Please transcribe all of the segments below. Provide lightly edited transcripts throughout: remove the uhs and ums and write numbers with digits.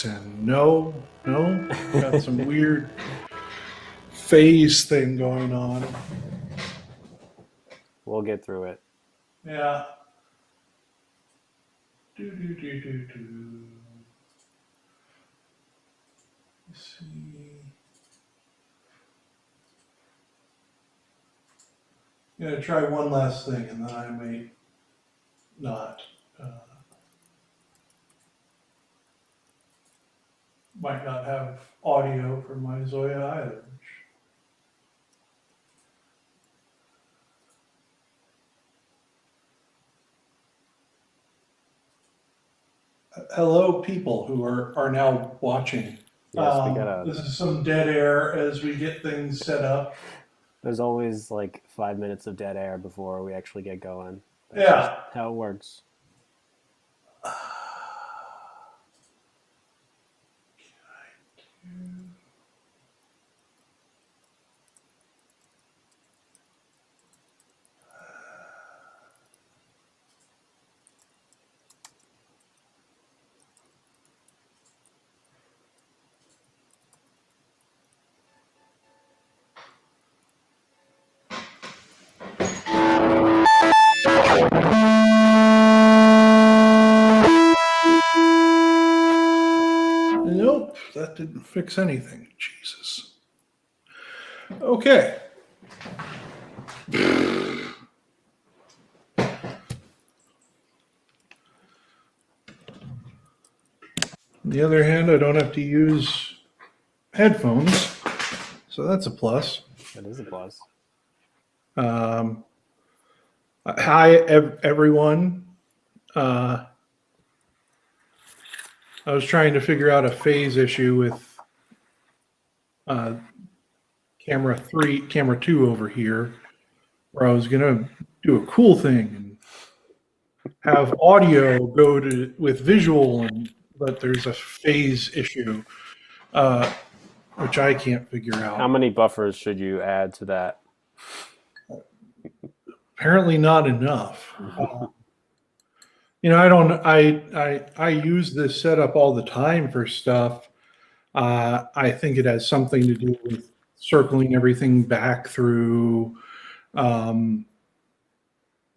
And no, got some weird phase thing going on. We'll get through it. Yeah. Let's see. I'm gonna try one last thing, and then I may not. Might not have audio for my ZOIA either. Hello, people who are now watching. Yes, this is some dead air as we get things set up. There's always like 5 minutes of dead air before we actually get going. That's just how it works. Nope, that didn't fix anything. Jesus. Okay. On the other hand, I don't have to use headphones, so that's a plus. That is a plus. Hi, everyone. I was trying to figure out a phase issue with camera 2 over here, where I was gonna do a cool thing and have audio go to with visual, but there's a phase issue, which I can't figure out. How many buffers should you add to that? Apparently not enough. I use this setup all the time for stuff. I think it has something to do with circling everything back through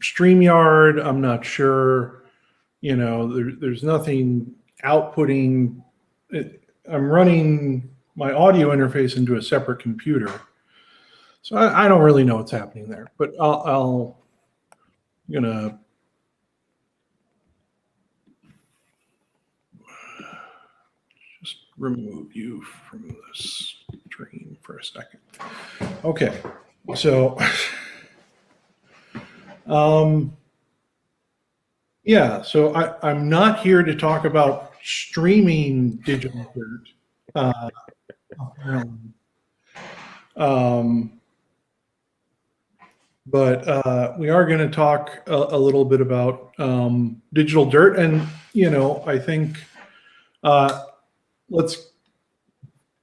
StreamYard. I'm not sure. There's nothing outputting. I'm running my audio interface into a separate computer. So I don't really know what's happening there, but I'm gonna just remove you from the stream for a second. Okay, so yeah, so I'm not here to talk about streaming digital dirt. Apparently. But we are going to talk a little bit about digital dirt, and I think let's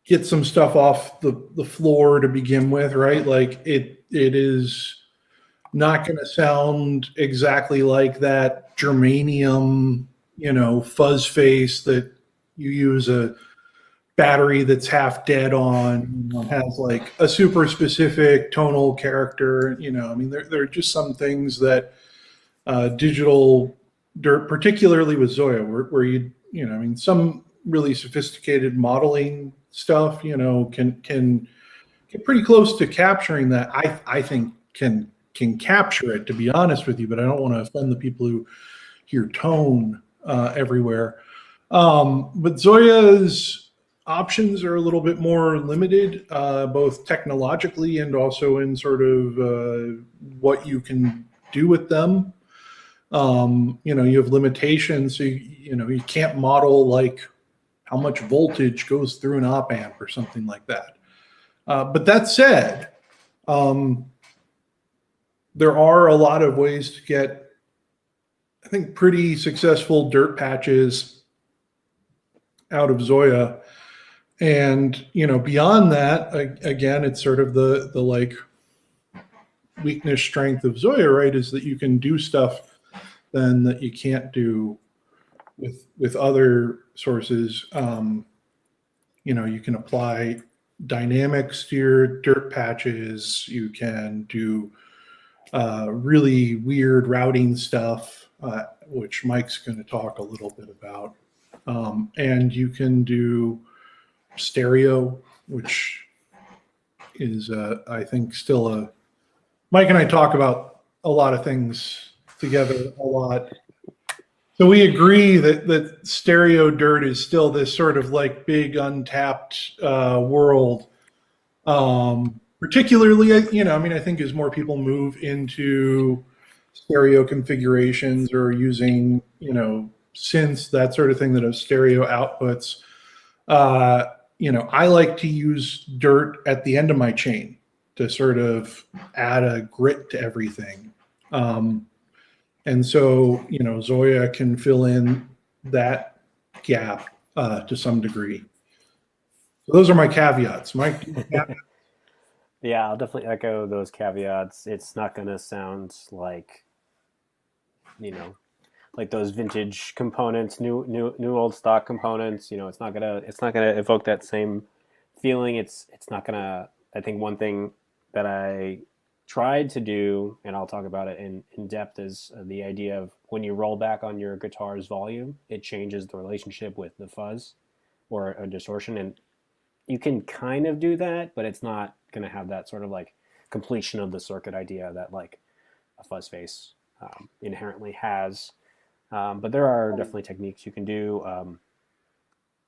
get some stuff off the floor to begin with, right? Like it is not going to sound exactly like that germanium, fuzz face that you use a battery that's half dead on, has like a super specific tonal character. There are just some things that digital dirt, particularly with ZOIA, where some really sophisticated modeling stuff, can get pretty close to capturing that. I think can capture it, to be honest with you, but I don't want to offend the people who hear tone everywhere. But ZOIA's options are a little bit more limited, both technologically and also in sort of what you can do with them. You have limitations. So you can't model like how much voltage goes through an op amp or something like that. But that said, there are a lot of ways to get, I think, pretty successful dirt patches out of ZOIA. And, beyond that, again, it's sort of the like weakness strength of ZOIA, right? Is that you can do stuff then that you can't do with other sources, you can apply dynamics to your dirt patches. You can do really weird routing stuff, which Mike's going to talk a little bit about. And you can do stereo, which is, I think, still Mike and I talk about a lot of things together a lot. So we agree that stereo dirt is still this sort of like big untapped world. Particularly, I think as more people move into stereo configurations or using, synths, that sort of thing that have stereo outputs, I like to use dirt at the end of my chain to sort of add a grit to everything. And so, ZOIA can fill in that gap to some degree. So those are my caveats. Mike, Yeah, I'll definitely echo those caveats. It's not going to sound like, like those vintage components, new old stock components. It's not gonna evoke that same feeling. It's not gonna. I think one thing that I tried to do, and I'll talk about it in depth, is the idea of when you roll back on your guitar's volume, it changes the relationship with the fuzz or a distortion, and you can kind of do that, but it's not going to have that sort of like completion of the circuit idea that like a fuzz face inherently has. But there are definitely techniques you can do.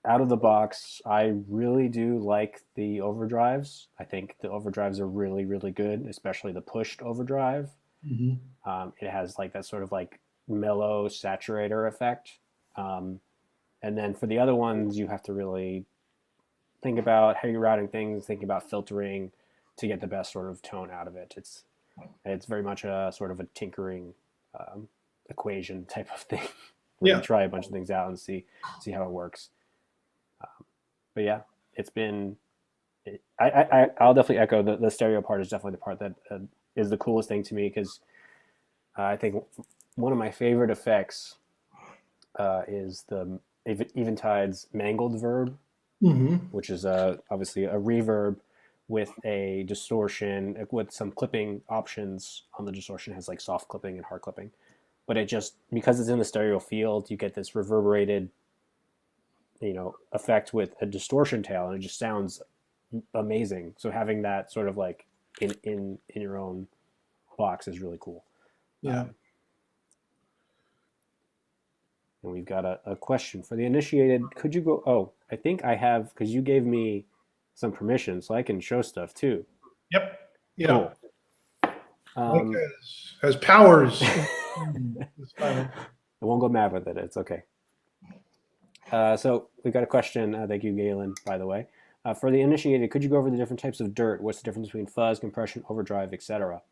Out of the box, I really do like the overdrives. I think the overdrives are really, really good, especially the pushed overdrive. Mm-hmm. It has like that sort of like mellow saturator effect. And then for the other ones, you have to really think about how you're routing things, think about filtering to get the best sort of tone out of it. It's very much a sort of a tinkering equation type of thing. You try a bunch of things out and see how it works. But yeah, it's been. I'll definitely echo the stereo part is definitely the part that is the coolest thing to me, because I think one of my favorite effects is the Eventide's mangled verb, Mm-hmm. which is obviously a reverb with a distortion with some clipping options on the distortion. It has like soft clipping and hard clipping, but it just, because it's in the stereo field, you get this reverberated effect with a distortion tail, and it just sounds amazing. So having that sort of like in your own box is really cool. Yeah. And we've got a question for the initiated. Could you go? Oh, I think I have, because you gave me some permission, so I can show stuff too. Yep. Yeah. Cool. Mike has powers. I won't go mad with it. It's okay. So we got a question. Thank you, Galen, by the way. For the initiated, could you go over the different types of dirt? What's the difference between fuzz, compression, overdrive, etc.?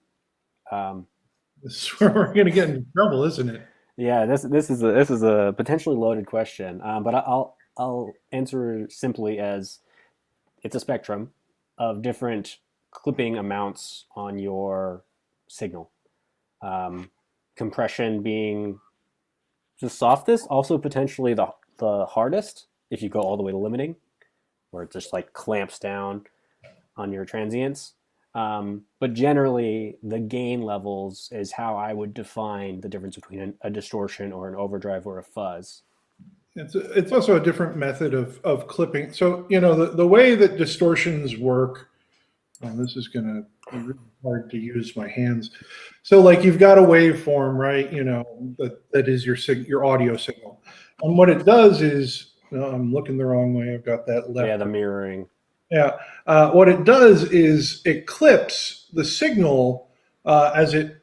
This is where we're going to get into trouble, isn't it? Yeah, this is a potentially loaded question, but I'll answer simply as it's a spectrum of different clipping amounts on your signal. Compression being the softest, also potentially the hardest if you go all the way to limiting, where it just like clamps down on your transients. But generally, the gain levels is how I would define the difference between a distortion or an overdrive or a fuzz. It's also a different method of clipping. So, the way that distortions work, this is going to be really hard to use my hands. So like you've got a waveform, right? That is your audio signal. And what it does is, I'm looking the wrong way. I've got that left. Yeah, the mirroring. Yeah. What it does is it clips the signal as it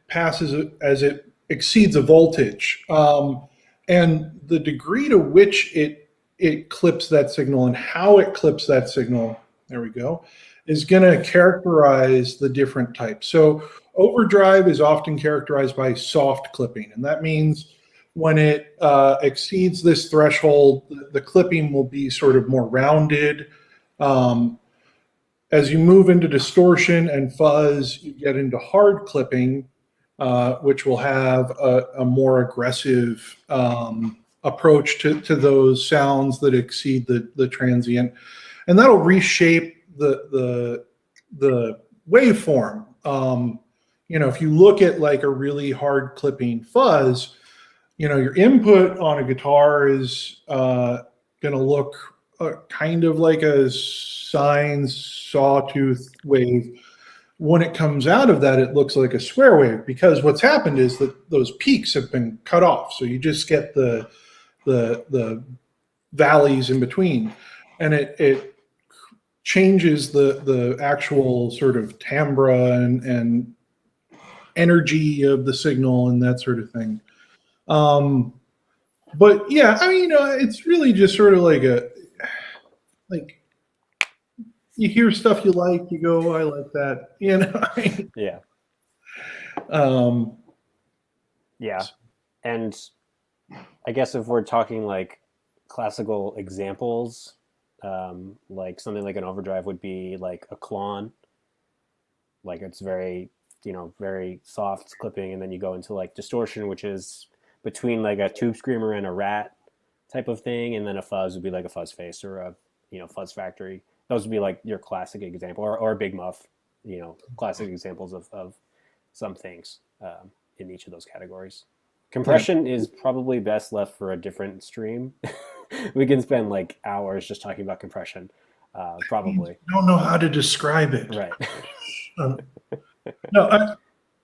exceeds a voltage. And the degree to which it clips that signal and how it clips that signal, there we go, is going to characterize the different types. So overdrive is often characterized by soft clipping. And that means when it exceeds this threshold, the clipping will be sort of more rounded. As you move into distortion and fuzz, you get into hard clipping, which will have a more aggressive approach to those sounds that exceed the transient, and that'll reshape the waveform. If you look at like a really hard clipping fuzz, your input on a guitar is going to look kind of like a sine sawtooth wave. When it comes out of that, it looks like a square wave, because what's happened is that those peaks have been cut off. So you just get the valleys in between, and it changes the actual sort of timbre and energy of the signal and that sort of thing. But yeah, I mean, it's really just sort of like you hear stuff you like, you go, I like that, Yeah. Yeah. And I guess if we're talking like classical examples, like something like an overdrive would be like a clon. Like it's very, very soft clipping, and then you go into like distortion, which is between like a tube screamer and a rat type of thing, and then a fuzz would be like a fuzz face or a fuzz factory. Those would be like your classic example, or a big muff, classic examples of some things in each of those categories. Compression is probably best left for a different stream. We can spend like hours just talking about compression, probably. I don't know how to describe it. Right. No,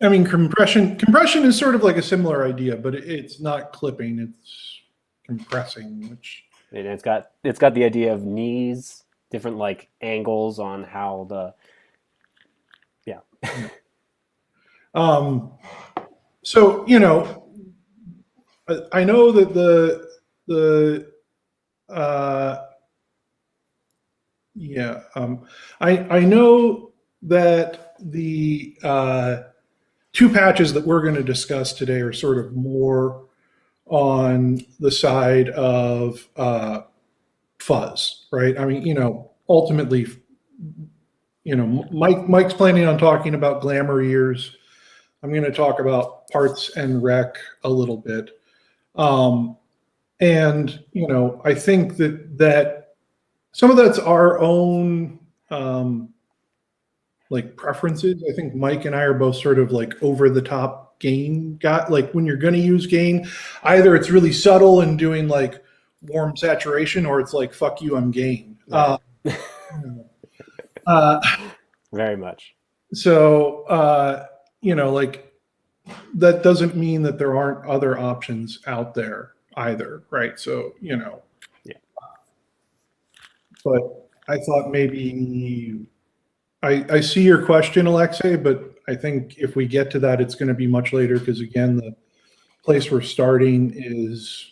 I mean, compression is sort of like a similar idea, but it's not clipping, it's compressing, which... And it's got the idea of knees, different like angles on how the... Yeah. So, I know that I know that the two patches that we're going to discuss today are sort of more on the side of fuzz, right? I mean, ultimately, Mike's planning on talking about Glamour Years. I'm going to talk about parts and rec a little bit. And, I think that some of that's our own, like preferences. I think Mike and I are both sort of like over the top gain got, like when you're going to use gain, either it's really subtle and doing like warm saturation, or it's like, fuck you, I'm gain. Right. Very much. So, like that doesn't mean that there aren't other options out there either, right? So, Yeah. But I thought maybe I see your question, Alexei, but I think if we get to that, it's going to be much later, because again, the place we're starting is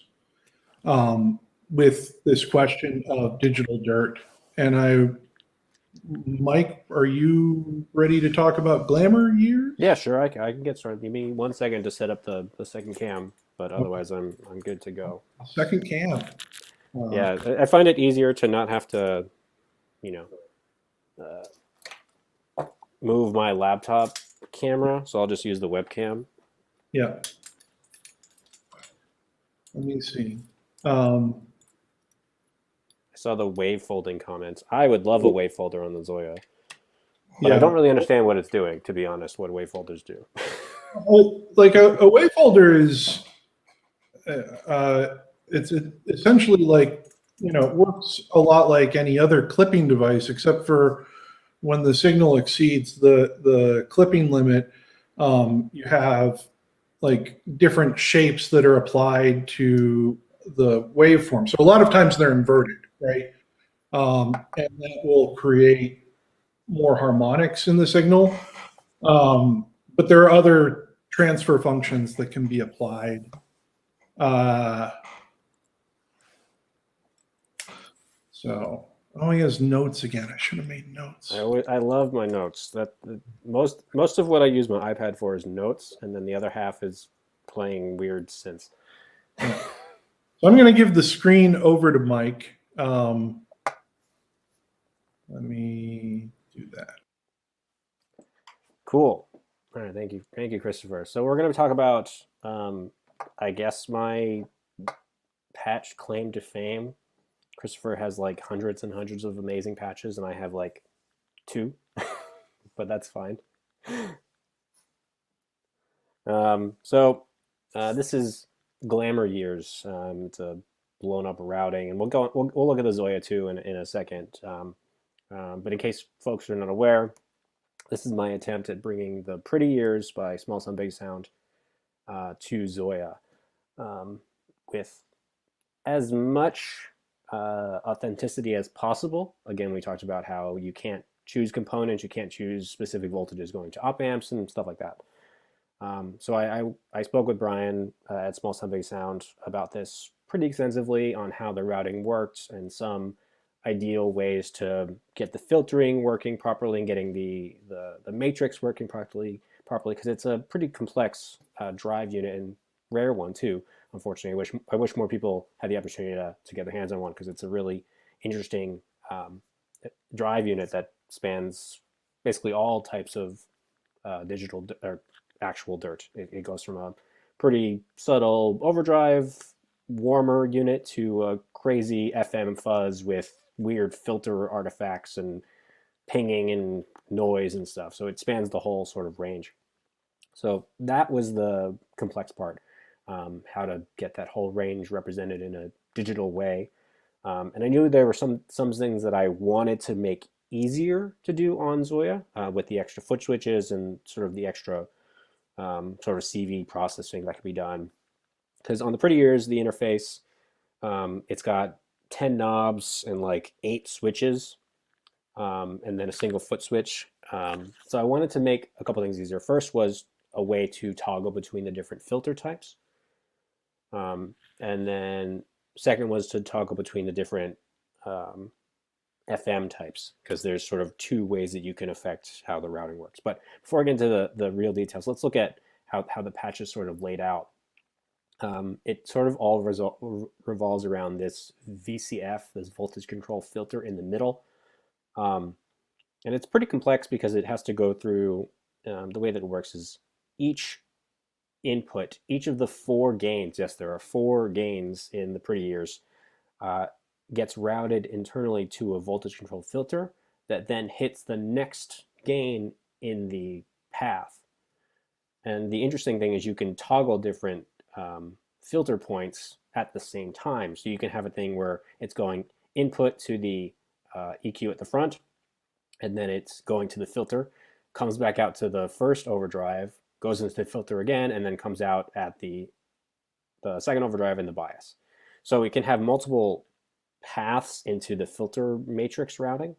with this question of digital dirt. And Mike, are you ready to talk about Glamour Years? Yeah, sure. I can get started. Give me 1 second to set up the second cam, but otherwise I'm good to go. Second cam. Yeah, I find it easier to not have to, move my laptop camera, so I'll just use the webcam. Yeah. Let me see. I saw the wave folding comments. I would love a wave folder on the ZOIA, but I don't really understand what it's doing, to be honest, what wave folders do. Like a wave folder is, it's essentially like, it works a lot like any other clipping device, except for when the signal exceeds the clipping limit, you have like different shapes that are applied to the waveform. So a lot of times they're inverted, right? And that will create more harmonics in the signal. But there are other transfer functions that can be applied. So, he has notes again. I should have made notes. I love my notes. Most of what I use my iPad for is notes, and then the other half is playing weird synths. Yeah. So I'm going to give the screen over to Mike. Let me do that. Cool. All right, thank you, Christopher. So we're going to talk about, I guess, my patch claim to fame. Christopher has like hundreds and hundreds of amazing patches, and I have like 2, but that's fine. This is Glamour Years. It's a blown up routing, and we'll look at the ZOIA too in a second. But in case folks are not aware, this is my attempt at bringing the Pretty Years by Small Sound Big Sound to ZOIA with as much authenticity as possible. Again, we talked about how you can't choose components, you can't choose specific voltages going to op amps and stuff like that. So I spoke with Brian at Small Sound Big Sound about this pretty extensively on how the routing works and some ideal ways to get the filtering working properly and getting the matrix working properly because it's a pretty complex drive unit and rare one too. Unfortunately, I wish more people had the opportunity to get their hands on one because it's a really interesting drive unit that spans basically all types of digital or actual dirt. It goes from a pretty subtle overdrive warmer unit to a crazy FM fuzz with weird filter artifacts and pinging and noise and stuff. So it spans the whole sort of range. So that was the complex part, how to get that whole range represented in a digital way. And I knew there were some things that I wanted to make easier to do on ZOIA with the extra foot switches and sort of the extra sort of CV processing that could be done. Because on the Pretty Years, the interface, it's got 10 knobs and like 8 switches, and then a single foot switch. So I wanted to make a couple things easier. First was a way to toggle between the different filter types. And then second was to toggle between the different FM types, because there's sort of 2 ways that you can affect how the routing works. But before I get into the real details, let's look at how the patch is sort of laid out. It sort of all revolves around this VCF, this voltage control filter in the middle. And it's pretty complex because it has to go through, the way that it works is each input, each of the 4 gains, yes, there are 4 gains in the Pretty Years, gets routed internally to a voltage control filter that then hits the next gain in the path. And the interesting thing is you can toggle different filter points at the same time. So you can have a thing where it's going input to the EQ at the front, and then it's going to the filter, comes back out to the first overdrive, goes into the filter again, and then comes out at the second overdrive and the bias. So we can have multiple paths into the filter matrix routing,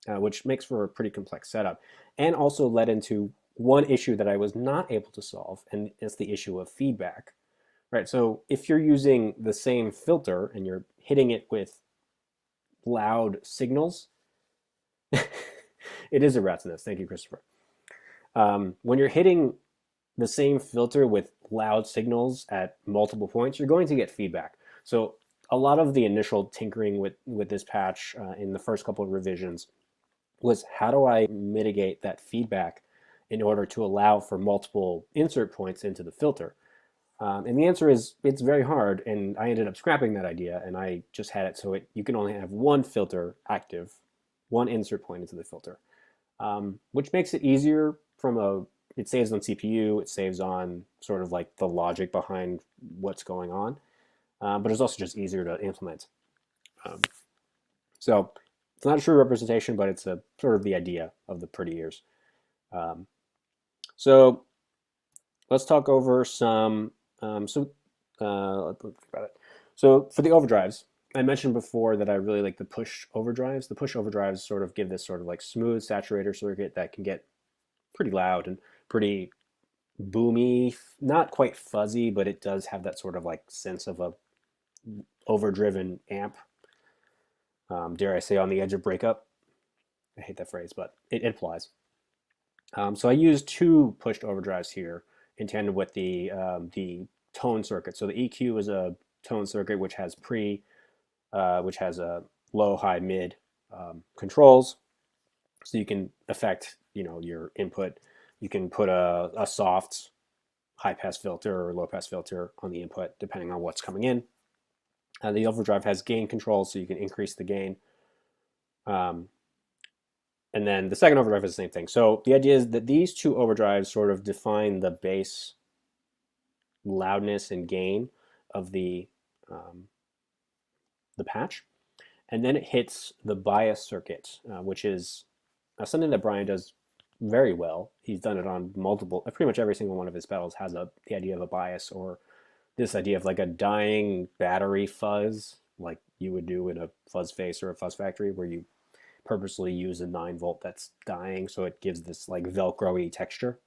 which makes for a pretty complex setup, and also led into one issue that I was not able to solve, and it's the issue of feedback. Right, so if you're using the same filter and you're hitting it with loud signals, it is a rat's nest. Thank you, Christopher. When you're hitting the same filter with loud signals at multiple points, you're going to get feedback. So a lot of the initial tinkering with this patch in the first couple of revisions was how do I mitigate that feedback in order to allow for multiple insert points into the filter? And the answer is it's very hard, and I ended up scrapping that idea, and I just had it so you can only have one filter active, one insert point into the filter, which makes it easier it saves on CPU, it saves on sort of like the logic behind what's going on, but it's also just easier to implement. So it's not a true representation, but it's a sort of the idea of the Pretty Years. So let's talk over some. Let's think about it. So for the overdrives, I mentioned before that I really like the push overdrives. The push overdrives sort of give this sort of like smooth saturator circuit that can get pretty loud and pretty boomy, not quite fuzzy, but it does have that sort of like sense of a overdriven amp. Dare I say on the edge of breakup? I hate that phrase, but it applies. So I used 2 pushed overdrives here in tandem with the tone circuit. So the EQ is a tone circuit which has a low, high, mid controls. So you can affect your input. You can put a soft high pass filter or low pass filter on the input depending on what's coming in. The overdrive has gain control, so you can increase the gain. And then the second overdrive is the same thing. So the idea is that these two overdrives sort of define the base loudness and gain of the patch. And then it hits the bias circuit, which is something that Brian does very well. He's done it on multiple, pretty much every single one of his pedals has the idea of a bias, or this idea of like a dying battery fuzz, like you would do in a fuzz face or a fuzz factory, where you purposely use a 9-volt that's dying, so it gives this like Velcro-y texture.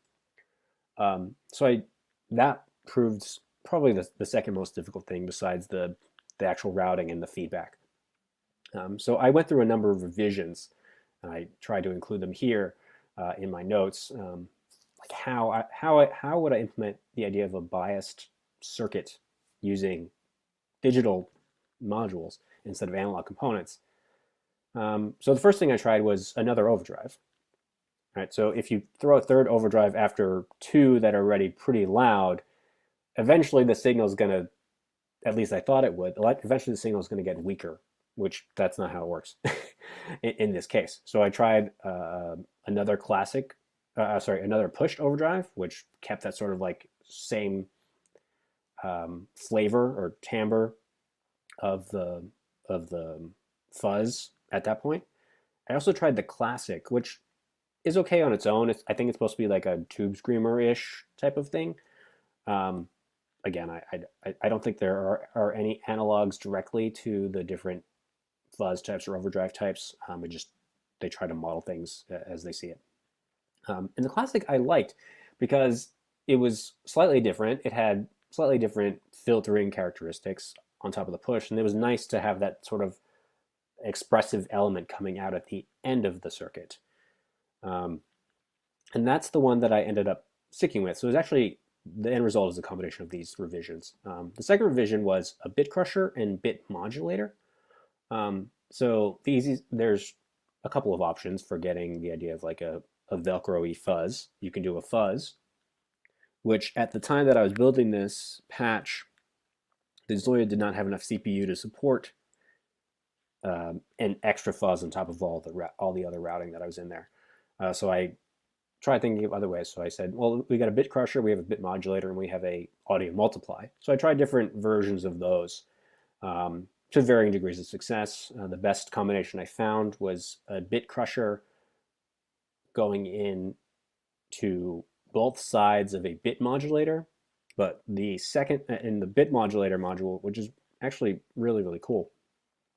That proved probably the second most difficult thing besides the actual routing and the feedback. So I went through a number of revisions, and I tried to include them here in my notes. Like how would I implement the idea of a biased circuit using digital modules instead of analog components? So the first thing I tried was another overdrive. Right, so if you throw a third overdrive after two that are already pretty loud, eventually the signal is going to, at least I thought it would, eventually the signal is going to get weaker, which that's not how it works in this case. So I tried another another pushed overdrive, which kept that sort of like same flavor or timbre of the fuzz at that point. I also tried the classic, which is okay on its own. I think it's supposed to be like a tube screamer-ish type of thing. Again, I don't think there are any analogs directly to the different fuzz types or overdrive types. They try to model things as they see it. And the classic I liked because it was slightly different. It had slightly different filtering characteristics on top of the push, and it was nice to have that sort of expressive element coming out at the end of the circuit. And that's the one that I ended up sticking with. So it was actually, the end result is a combination of these revisions. The second revision was a bit crusher and bit modulator. So there's a couple of options for getting the idea of like a Velcro-y fuzz. You can do a fuzz, which at the time that I was building this patch, the ZOIA did not have enough CPU to support an extra fuzz on top of all the other routing that I was in there. So I tried thinking of other ways. So I said, well, we got a bit crusher, we have a bit modulator, and we have a audio multiply. So I tried different versions of those to varying degrees of success. The best combination I found was a bit crusher going in to both sides of a bit modulator, but the second in the bit modulator module, which is actually really, really cool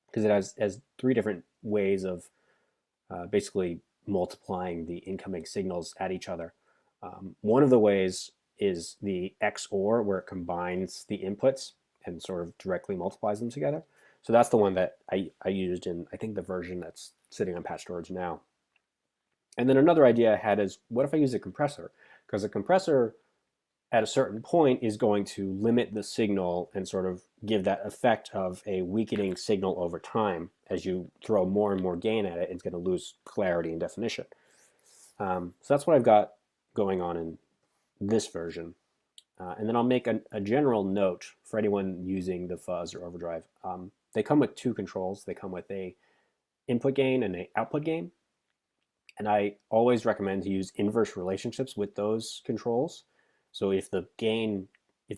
because it has three different ways of basically multiplying the incoming signals at each other. One of the ways is the XOR, where it combines the inputs and sort of directly multiplies them together. So that's the one that I used in, I think, the version that's sitting on patch storage now. And then another idea I had is, what if I use a compressor? Because a compressor at a certain point is going to limit the signal and sort of give that effect of a weakening signal over time. As you throw more and more gain at it, it's going to lose clarity and definition. So that's what I've got going on in this version. And then I'll make a general note for anyone using the fuzz or overdrive. They come with two controls. They come with a input gain and an output gain. And I always recommend to use inverse relationships with those controls. So if the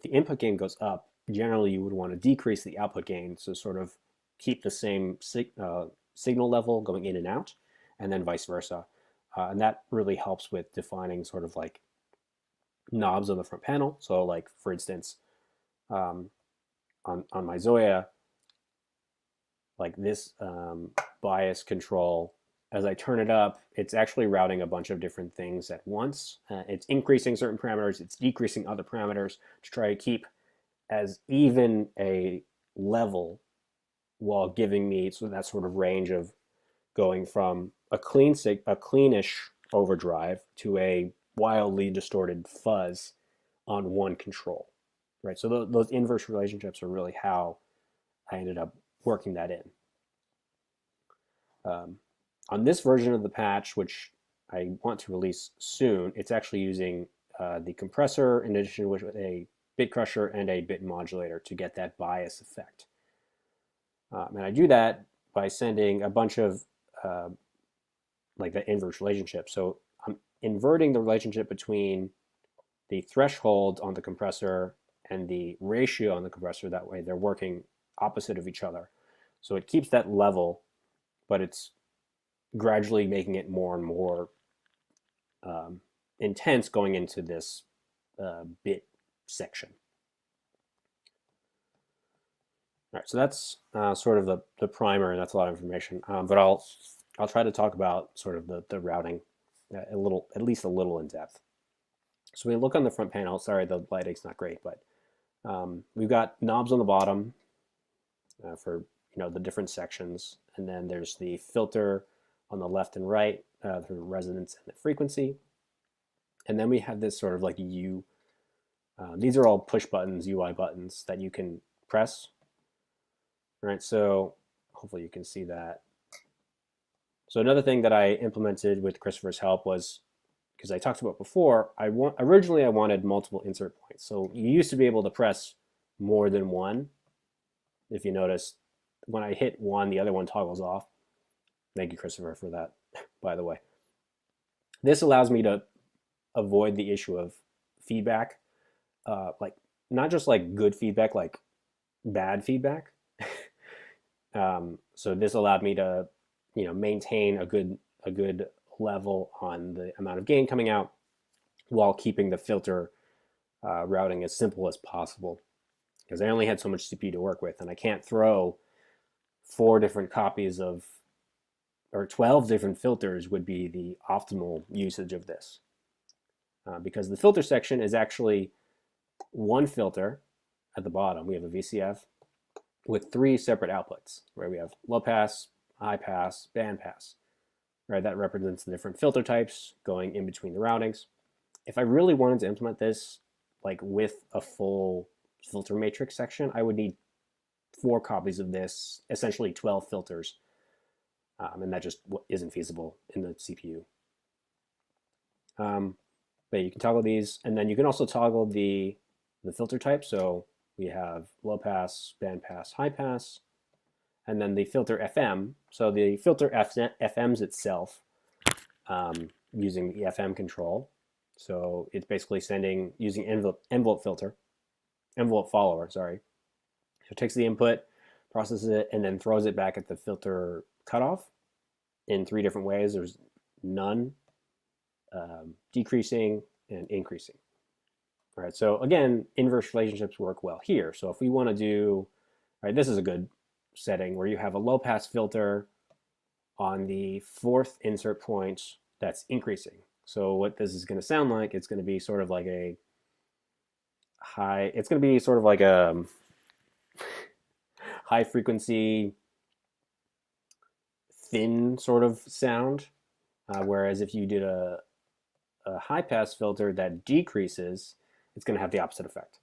input gain goes up, generally you would want to decrease the output gain, so sort of keep the same signal level going in and out, and then vice versa. And that really helps with defining sort of like knobs on the front panel. So like, for instance, on my ZOIA, like this bias control, as I turn it up, it's actually routing a bunch of different things at once. It's increasing certain parameters, it's decreasing other parameters to try to keep as even a level while giving me that sort of range of going from a cleanish overdrive to a wildly distorted fuzz on one control, right? So those inverse relationships are really how I ended up working that in. On this version of the patch, which I want to release soon, it's actually using the compressor in addition with a bit crusher and a bit modulator to get that bias effect. And I do that by sending a bunch of like the inverse relationship. So I'm inverting the relationship between the threshold on the compressor and the ratio on the compressor. That way they're working opposite of each other. So it keeps that level, but it's gradually making it more and more intense going into this bit section. All right, so that's sort of the primer, and that's a lot of information. But I'll try to talk about sort of the routing a little, at least a little in depth. So we look on the front panel. Sorry, the lighting's not great, but we've got knobs on the bottom for the different sections, and then there's the filter on the left and right, the resonance and the frequency, and then we have this sort of like U. These are all push buttons, UI buttons that you can press. All right, so hopefully you can see that. So another thing that I implemented with Christopher's help was, because I talked about before, originally I wanted multiple insert points. So you used to be able to press more than one. If you notice, when I hit one, the other one toggles off. Thank you, Christopher, for that, by the way. This allows me to avoid the issue of feedback, like not just like good feedback, like bad feedback. So this allowed me to, maintain a good level on the amount of gain coming out while keeping the filter routing as simple as possible, because I only had so much CPU to work with, and I can't throw 4 different copies of, or 12 different filters would be the optimal usage of this, because the filter section is actually one filter at the bottom. We have a VCF with 3 separate outputs, where we have low pass, high pass, band pass. Right, that represents the different filter types going in between the routings. If I really wanted to implement this like with a full filter matrix section, I would need 4 copies of this, essentially 12 filters, and that just isn't feasible in the CPU. But you can toggle these, and then you can also toggle the filter type. So we have low pass, band pass, high pass, and then the filter FM. So the filter FMs itself using the FM control. So it's basically sending using envelope follower, sorry. So it takes the input, processes it, and then throws it back at the filter cutoff in 3 different ways. There's none, decreasing, and increasing. All right, so again, inverse relationships work well here. So if we want to do, all right, this is a good setting where you have a low pass filter on the 4th insert point that's increasing. So what this is going to sound like, it's going to be sort of like a high, it's going to be sort of like a high frequency, thin sort of sound. Whereas if you did a high pass filter that decreases, it's going to have the opposite effect.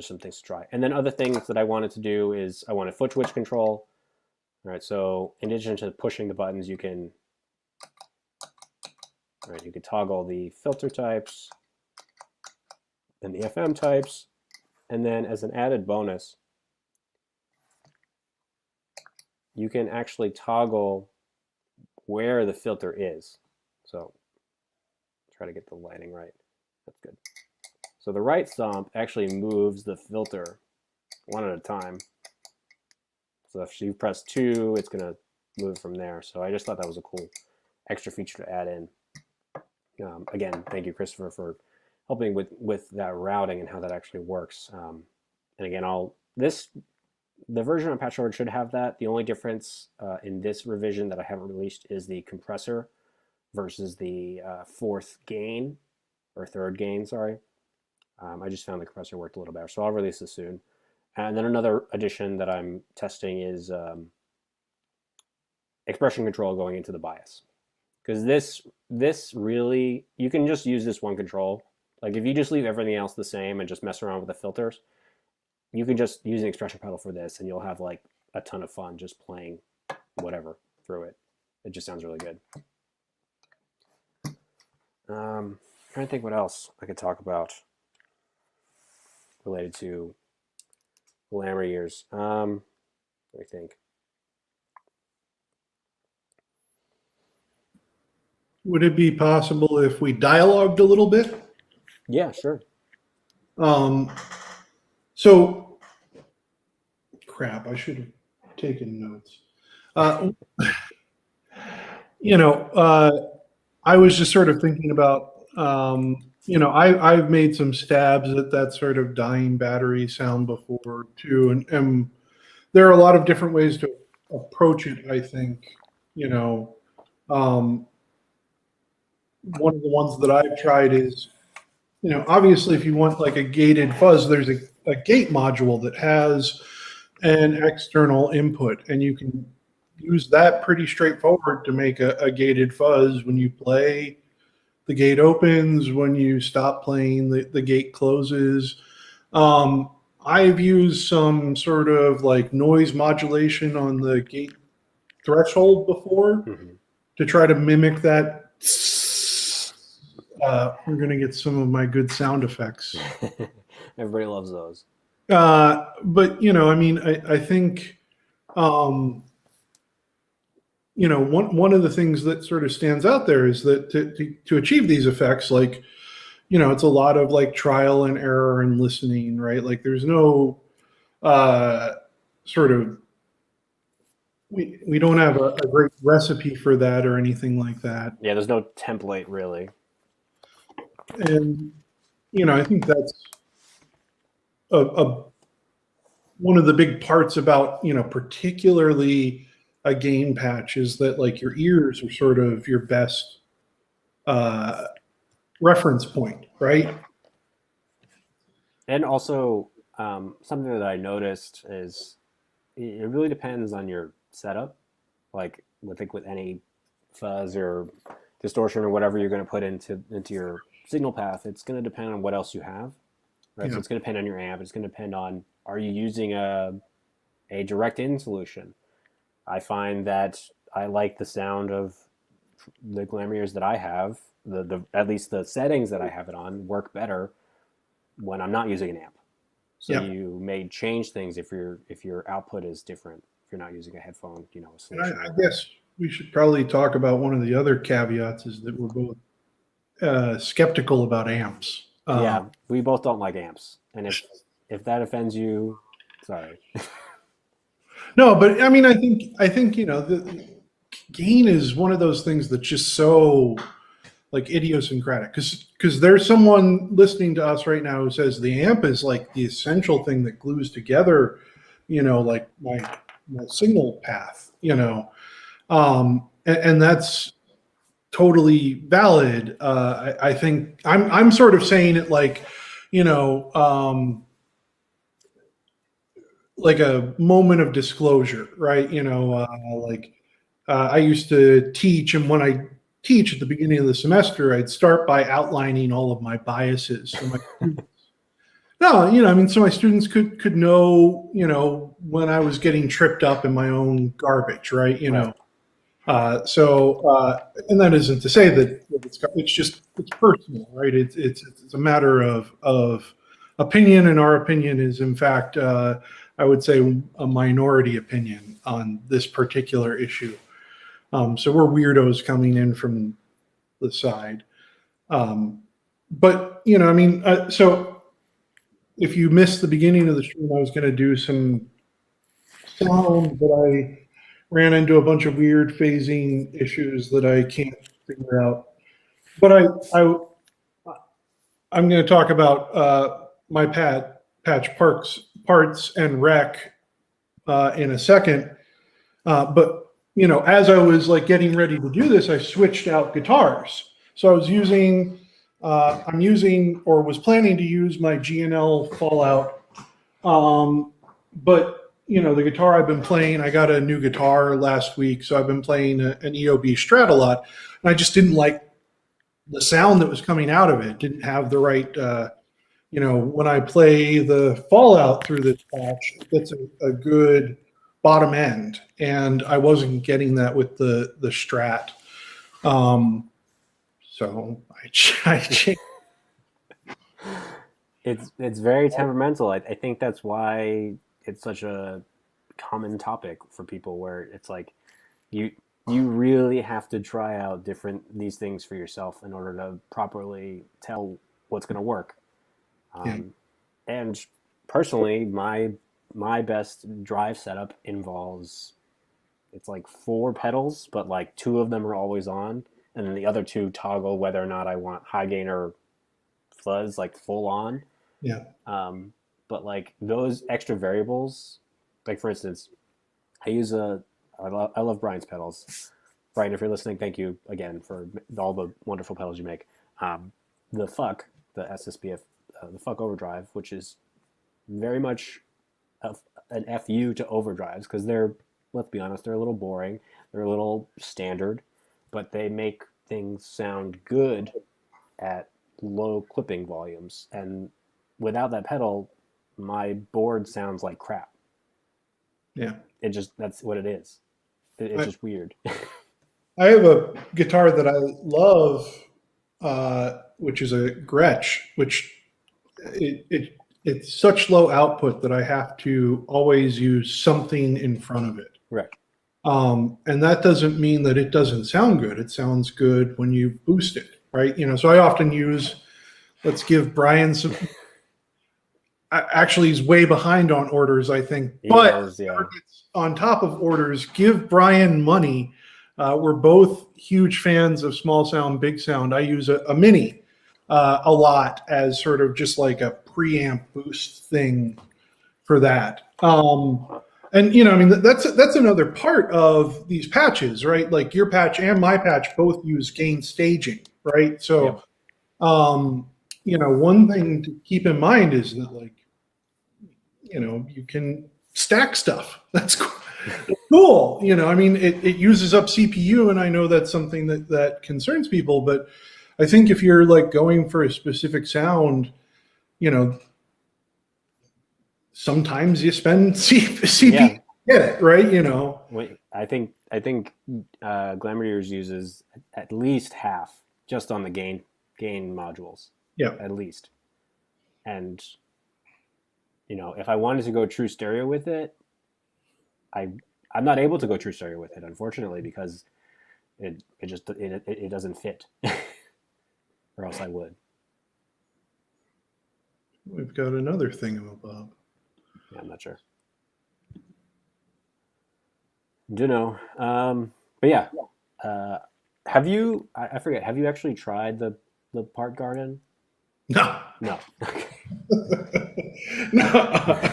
Some things to try. And then other things that I wanted to do is I wanted foot switch control. All right, so in addition to pushing the buttons, you can toggle the filter types and the FM types. And then as an added bonus, you can actually toggle where the filter is. So try to get the lighting right. That's good. So the right thumb actually moves the filter one at a time. So if you press 2, it's going to move from there. So I just thought that was a cool extra feature to add in. Again, thank you, Christopher, for helping with that routing and how that actually works. And again, the version on Patchwork should have that. The only difference in this revision that I haven't released is the compressor versus the 4th gain, or 3rd gain, sorry. I just found the compressor worked a little better, so I'll release this soon. And then another addition that I'm testing is expression control going into the bias. Because this really, you can just use this one control. Like if you just leave everything else the same and just mess around with the filters, you can just use an expression pedal for this and you'll have like a ton of fun just playing whatever through it. It just sounds really good. Trying to think what else I could talk about related to Glamour Years. Let me think. Would it be possible if we dialogued a little bit? Yeah, sure. Um, so, crap, I should have taken notes. Uh, you know, I was just sort of thinking about, I've made some stabs at that sort of dying battery sound before too, and there are a lot of different ways to approach it. I think, you know, um, one of the ones that I've tried is, obviously, if you want like a gated fuzz, there's a gate module that has an external input, and you can use that pretty straightforward to make a gated fuzz. When you play, the gate opens. When you stop playing, the gate closes. Um, I've used some sort of like noise modulation on the gate threshold before Hmm. to try to mimic that. We're going to get some of my good sound effects. Everybody loves those. But, I mean, I think, one of the things that sort of stands out there is that to achieve these effects, like, it's a lot of like trial and error and listening, right? Like there's no sort of, we don't have a great recipe for that or anything like that. Yeah, there's no template really. And, I think that's one of the big parts about, particularly a gain patch is that like your ears are sort of your best reference point, right? And also, something that I noticed is it really depends on your setup. Like, I think with any fuzz or distortion or whatever you're going to put into your signal path, it's going to depend on what else you have, right? Yeah. So it's going to depend on your amp. It's going to depend on, are you using a direct in solution? I find that I like the sound of the Glamour Years that I have. The at least the settings that I have it on work better when I'm not using an amp. So Yeah. you may change things if your output is different. If you're not using a headphone, And solution. I guess we should probably talk about one of the other caveats is that we're both skeptical about amps. Yeah, we both don't like amps, and if that offends you, sorry. No, but I mean, I think the gain is one of those things that's just so like idiosyncratic because there's someone listening to us right now who says the amp is like the essential thing that glues together, like my signal path, and that's totally valid. I think I'm sort of saying it like, you know, um, like a moment of disclosure, right? Like I used to teach, and when I teach at the beginning of the semester, I'd start by outlining all of my biases. So my students, no, I mean, so my students could know, when I was getting tripped up in my own garbage, right? Right. And that isn't to say that it's personal, right? It's a matter of opinion, and our opinion is, in fact, I would say a minority opinion on this particular issue. So we're weirdos coming in from the side. But I mean, so if you missed the beginning of the stream, I was going to do some sound, but I ran into a bunch of weird phasing issues that I can't figure out. But I'm going to talk about my patch parts and rec in a second. But as I was like getting ready to do this, I switched out guitars. So I was using, I'm using or was planning to use my GNL Fallout, but the guitar I've been playing, I got a new guitar last week, so I've been playing an EOB Strat a lot, and I just didn't like the sound that was coming out of it. Didn't have the right, when I play the Fallout through this patch, it's a good bottom end, and I wasn't getting that with the Strat. So I changed. It's very temperamental. I think that's why it's such a common topic for people where it's like you really have to try out these things for yourself in order to properly tell what's going to work. And personally, my best drive setup involves, it's like 4 pedals, but like 2 of them are always on, and then the other 2 toggle whether or not I want high gain or fuzz, like full on. Yeah. But like those extra variables, like for instance, I love Brian's pedals. Brian, if you're listening, thank you again for all the wonderful pedals you make. The SSPF, the Fuck Overdrive, which is very much an FU to overdrives, because let's be honest, they're a little boring. They're a little standard, but they make things sound good at low clipping volumes. And without that pedal, my board sounds like crap. Yeah. That's what it is. It's just weird. I have a guitar that I love, which is a Gretsch, which it's such low output that I have to always use something in front of it. Right. And that doesn't mean that it doesn't sound good. It sounds good when you boost it, right? So I often use, let's give Brian some, actually he's way behind on orders, I think. But on top of orders, give Brian money. We're both huge fans of small sound, big sound. I use a mini a lot as sort of just like a preamp boost thing for that. And that's another part of these patches, right? Like your patch and my patch both use gain staging, right? So, one thing to keep in mind is that you can stack stuff. That's cool. It uses up CPU, and I know that's something that concerns people, but I think if you're like going for a specific sound, sometimes you spend CPU to get it, right? Wait, I think Glamour Years uses at least half just on the gain modules. Yeah. At least. And if I wanted to go true stereo with it, I'm not able to go true stereo with it, unfortunately, because it doesn't fit. Or else I would. We've got another thingamabob. Yeah, I'm not sure. Do know. But yeah. Have you, I forget, have you actually tried the part garden? No. No. No.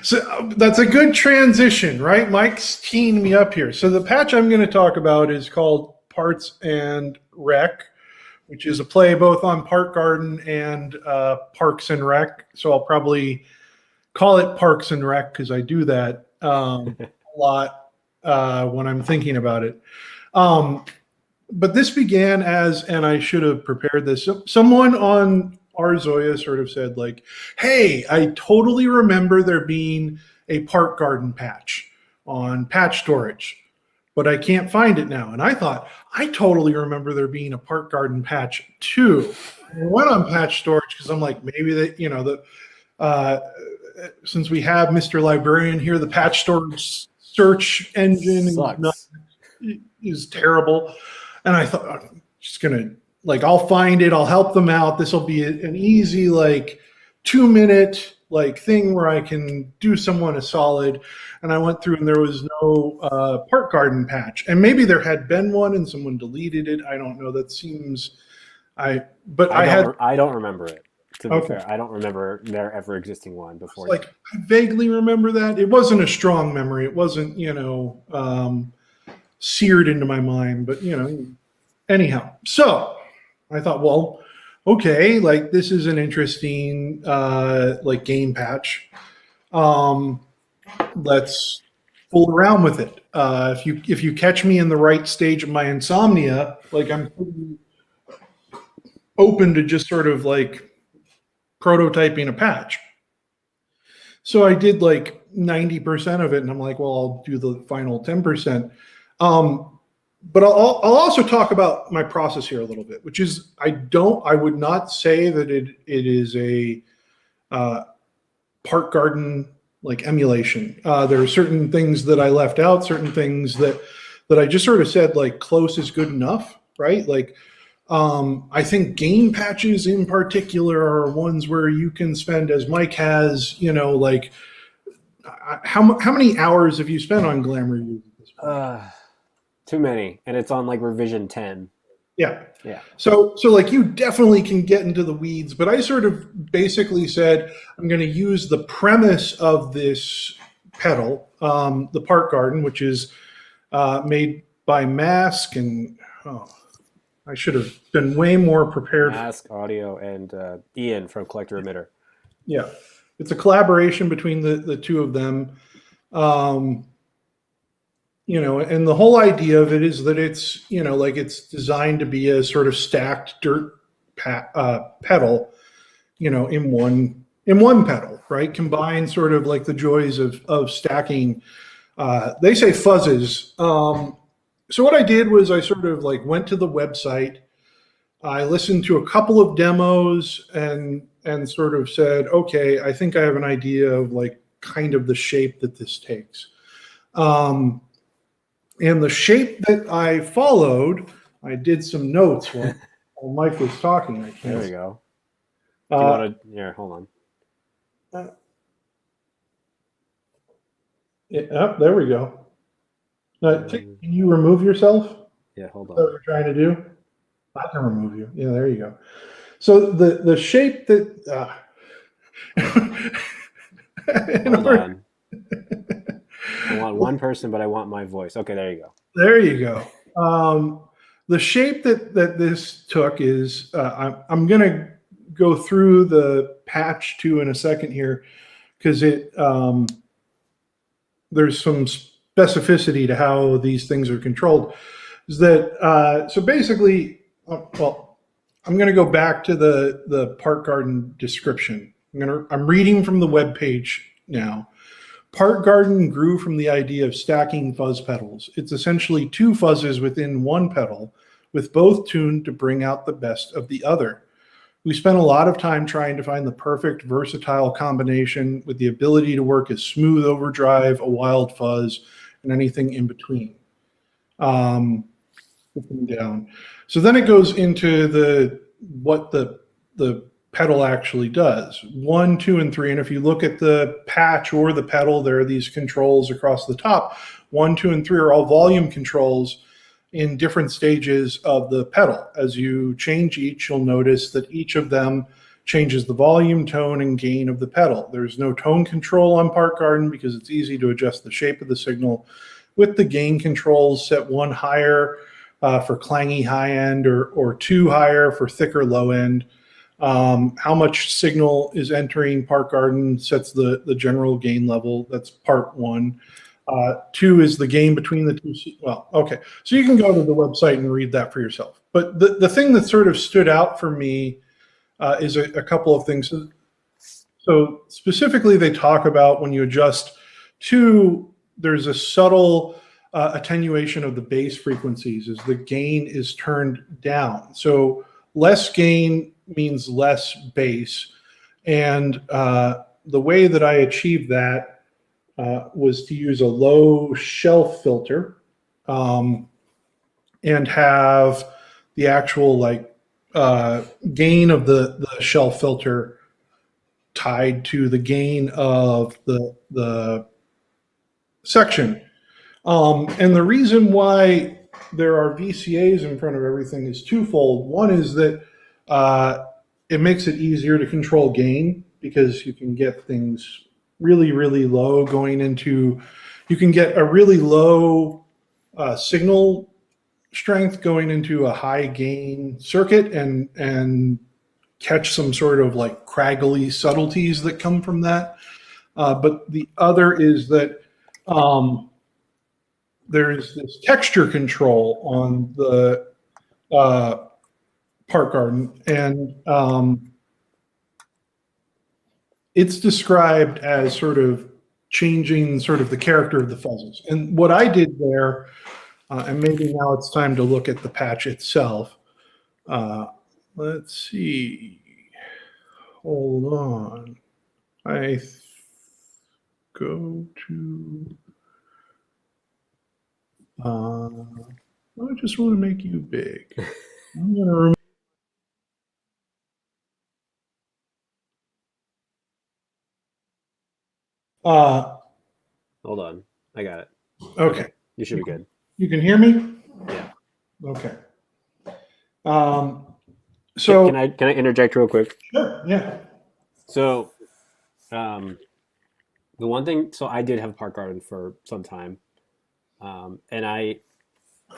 So that's a good transition, right? Mike's teeing me up here. So the patch I'm going to talk about is called Parts and Rec, which is a play both on Part Garden and Parks and Rec. So I'll probably call it Parks and Rec because I do that a lot when I'm thinking about it. But this began as, and I should have prepared this, someone on our ZOIA sort of said like, hey, I totally remember there being a Part Garden patch on Patch Storage, but I can't find it now. And I thought, I totally remember there being a Part Garden patch too. I went on Patch Storage because I'm like, maybe that, since we have Mr. Librarian here, the Patch Storage search engine is terrible. And I thought, I'm just going to, I'll find it. I'll help them out. This will be an easy, 2-minute, thing where I can do someone a solid. And I went through and there was no Part Garden patch. And maybe there had been one and someone deleted it. I don't know. That seems, I don't remember it. To be fair, I don't remember there ever existing one before. I vaguely remember that. It wasn't a strong memory. It wasn't, seared into my mind, but anyhow. So I thought, well, okay, this is an interesting game patch. Let's fool around with it. If you catch me in the right stage of my insomnia, I'm pretty open to just sort of prototyping a patch. So I did 90% of it, and I'm like, well, I'll do the final 10%. But I'll also talk about my process here a little bit, which is I would not say that it is a Part Garden like emulation. There are certain things that I left out, certain things that I just sort of said like close is good enough, right? Like I think gain patches in particular are ones where you can spend, as Mike has, you know, like how many hours have you spent on Glamour Years at this point? Too many, and it's on like revision 10. Yeah. Yeah. So like you definitely can get into the weeds, but I sort of basically said I'm going to use the premise of this pedal, the Park Garden, which is made by Mask, and I should have been way more prepared. Mask, Audio, and Ian from Collector Emitter. Yeah, it's a collaboration between the two of them. You know, and the whole idea of it is that it's, you know, like it's designed to be a sort of stacked dirt pedal, you know, in one pedal, right? Combine sort of like the joys of stacking. They say fuzzes. So what I did was I sort of like went to the website. I listened to a couple of demos and sort of said, okay, I think I have an idea of like kind of the shape that this takes. And the shape that I followed, I did some notes while Mike was talking. There we go. Do you want to? Yeah, hold on. There we go. Can you remove yourself? Yeah, hold on. Is that what you're trying to do? I can remove you. Yeah, there you go. So the shape that. Hold on. I want one person, but I want my voice. Okay, there you go. There you go. The shape that this took is I'm going to go through the patch too in a second here because there's some specificity to how these things are controlled. Is that so basically? Well, I'm going to go back to the Park Garden description. I'm reading from the web page now. Park Garden grew from the idea of stacking fuzz pedals. It's essentially two fuzzes within one pedal, with both tuned to bring out the best of the other. We spent a lot of time trying to find the perfect versatile combination with the ability to work as smooth overdrive, a wild fuzz, and anything in between. Down. So then it goes into what the pedal actually does. 1, 2, and 3. And if you look at the patch or the pedal, there are these controls across the top. 1, 2, and 3 are all volume controls in different stages of the pedal. As you change each, you'll notice that each of them changes the volume, tone, and gain of the pedal. There's no tone control on Park Garden because it's easy to adjust the shape of the signal. With the gain controls, set 1 higher for clangy high end or 2 higher for thicker low end. How much signal is entering Park Garden sets the general gain level. That's part 1. 2 is the gain between the two. Well, okay. So you can go to the website and read that for yourself. But the thing that sort of stood out for me is a couple of things. So specifically, they talk about when you adjust 2, there's a subtle attenuation of the bass frequencies as the gain is turned down. So less gain means less bass. And the way that I achieved that was to use a low shelf filter and have the actual like gain of the shelf filter tied to the gain of the section. And the reason why there are VCAs in front of everything is twofold. One is that it makes it easier to control gain because you can get things really, really low going into, you can get a really low signal strength going into a high gain circuit and catch some sort of like craggly subtleties that come from that. But the other is that there's this texture control on the Park Garden, and it's described as sort of changing sort of the character of the fuzzes. And what I did there, and maybe now it's time to look at the patch itself. Let's see. Hold on. go to, I just want to make you big. I'm going to remove. Hold on. I got it. Okay. You should be good. You can hear me? Yeah. Okay. So can I interject real quick? Sure. Yeah. So, the one thing, so I did have a park garden for some time, and I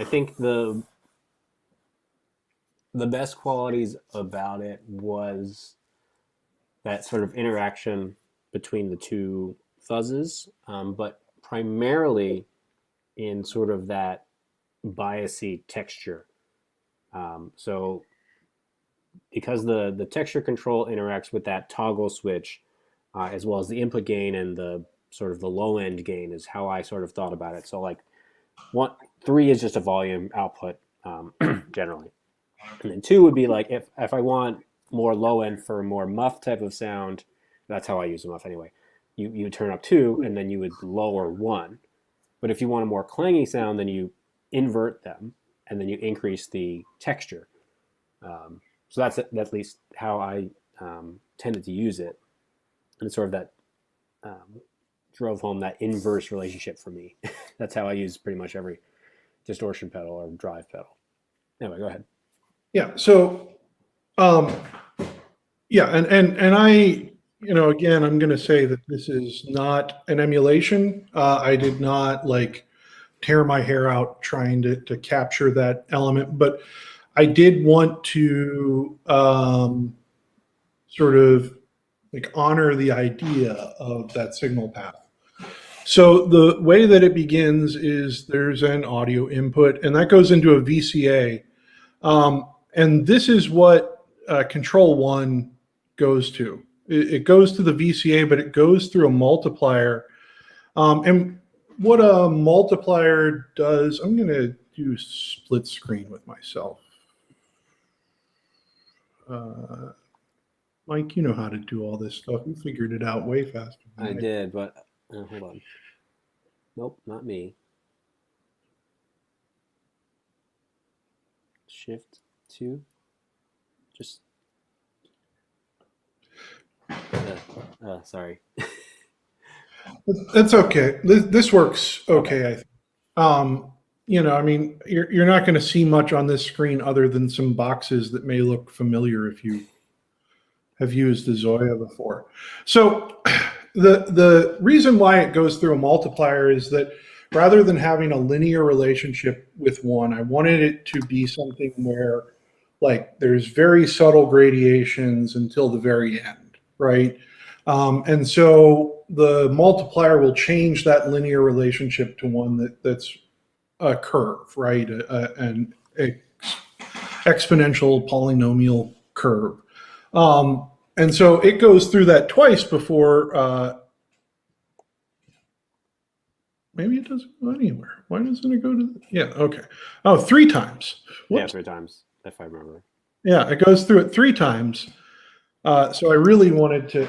think the best qualities about it was that sort of interaction between the two fuzzes, but primarily in sort of that biasy texture. So because the texture control interacts with that toggle switch, as well as the input gain and the sort of the low end gain is how I sort of thought about it. So like 3 is just a volume output, generally. And then 2 would be like if I want more low end for a more muff type of sound, that's how I use the muff anyway. You would turn up 2 and then you would lower 1. But if you want a more clangy sound, then you invert them and then you increase the texture. So that's at least how I tended to use it. And it's sort of that drove home that inverse relationship for me. That's how I use pretty much every distortion pedal or drive pedal. Anyway, go ahead. Yeah. So, yeah, and I, again, I'm going to say that this is not an emulation. I did not like tear my hair out trying to capture that element, but I did want to sort of like honor the idea of that signal path. So the way that it begins is there's an audio input, and that goes into a VCA. And this is what control 1 goes to. It goes to the VCA, but it goes through a multiplier. And what a multiplier does, I'm going to do split screen with myself. Mike, you know how to do all this stuff. You figured it out way faster than I did, but hold on. Nope, not me. Shift 2. Just sorry. That's okay. This works okay, I think. I mean, you're not going to see much on this screen other than some boxes that may look familiar if you have used the ZOIA before. So the reason why it goes through a multiplier is that rather than having a linear relationship with one, I wanted it to be something where like there's very subtle gradations until the very end, right? And so the multiplier will change that linear relationship to one that's a curve, right? An exponential polynomial curve. And so it goes through that twice before, maybe it doesn't go anywhere. Why doesn't it go to, yeah, okay. Oh, 3 times. Whoops. Yeah, 3 times, if I remember. Yeah, it goes through it 3 times. So I really wanted to,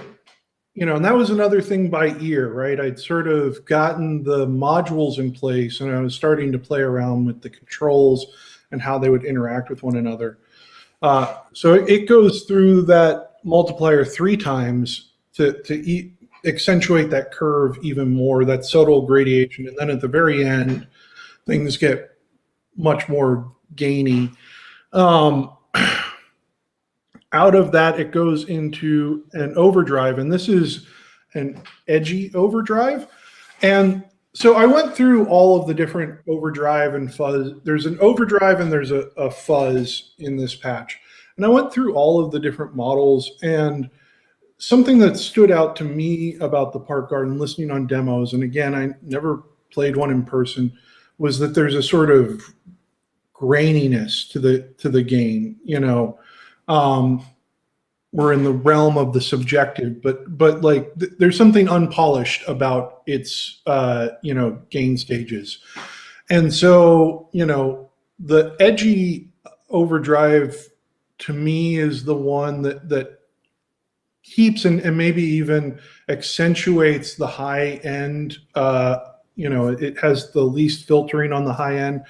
and that was another thing by ear, right? I'd sort of gotten the modules in place and I was starting to play around with the controls and how they would interact with one another. So it goes through that multiplier 3 times to accentuate that curve even more, that subtle gradation. And then at the very end, things get much more gainy. Out of that, it goes into an overdrive, and this is an edgy overdrive. And so I went through all of the different overdrive and fuzz. There's an overdrive and there's a fuzz in this patch. And I went through all of the different models, and something that stood out to me about the Park Garden, listening on demos, and again, I never played one in person, was that there's a sort of graininess to the gain. We're in the realm of the subjective, but like there's something unpolished about its gain stages. And so the edgy overdrive to me is the one that keeps and maybe even accentuates the high end. It has the least filtering on the high end.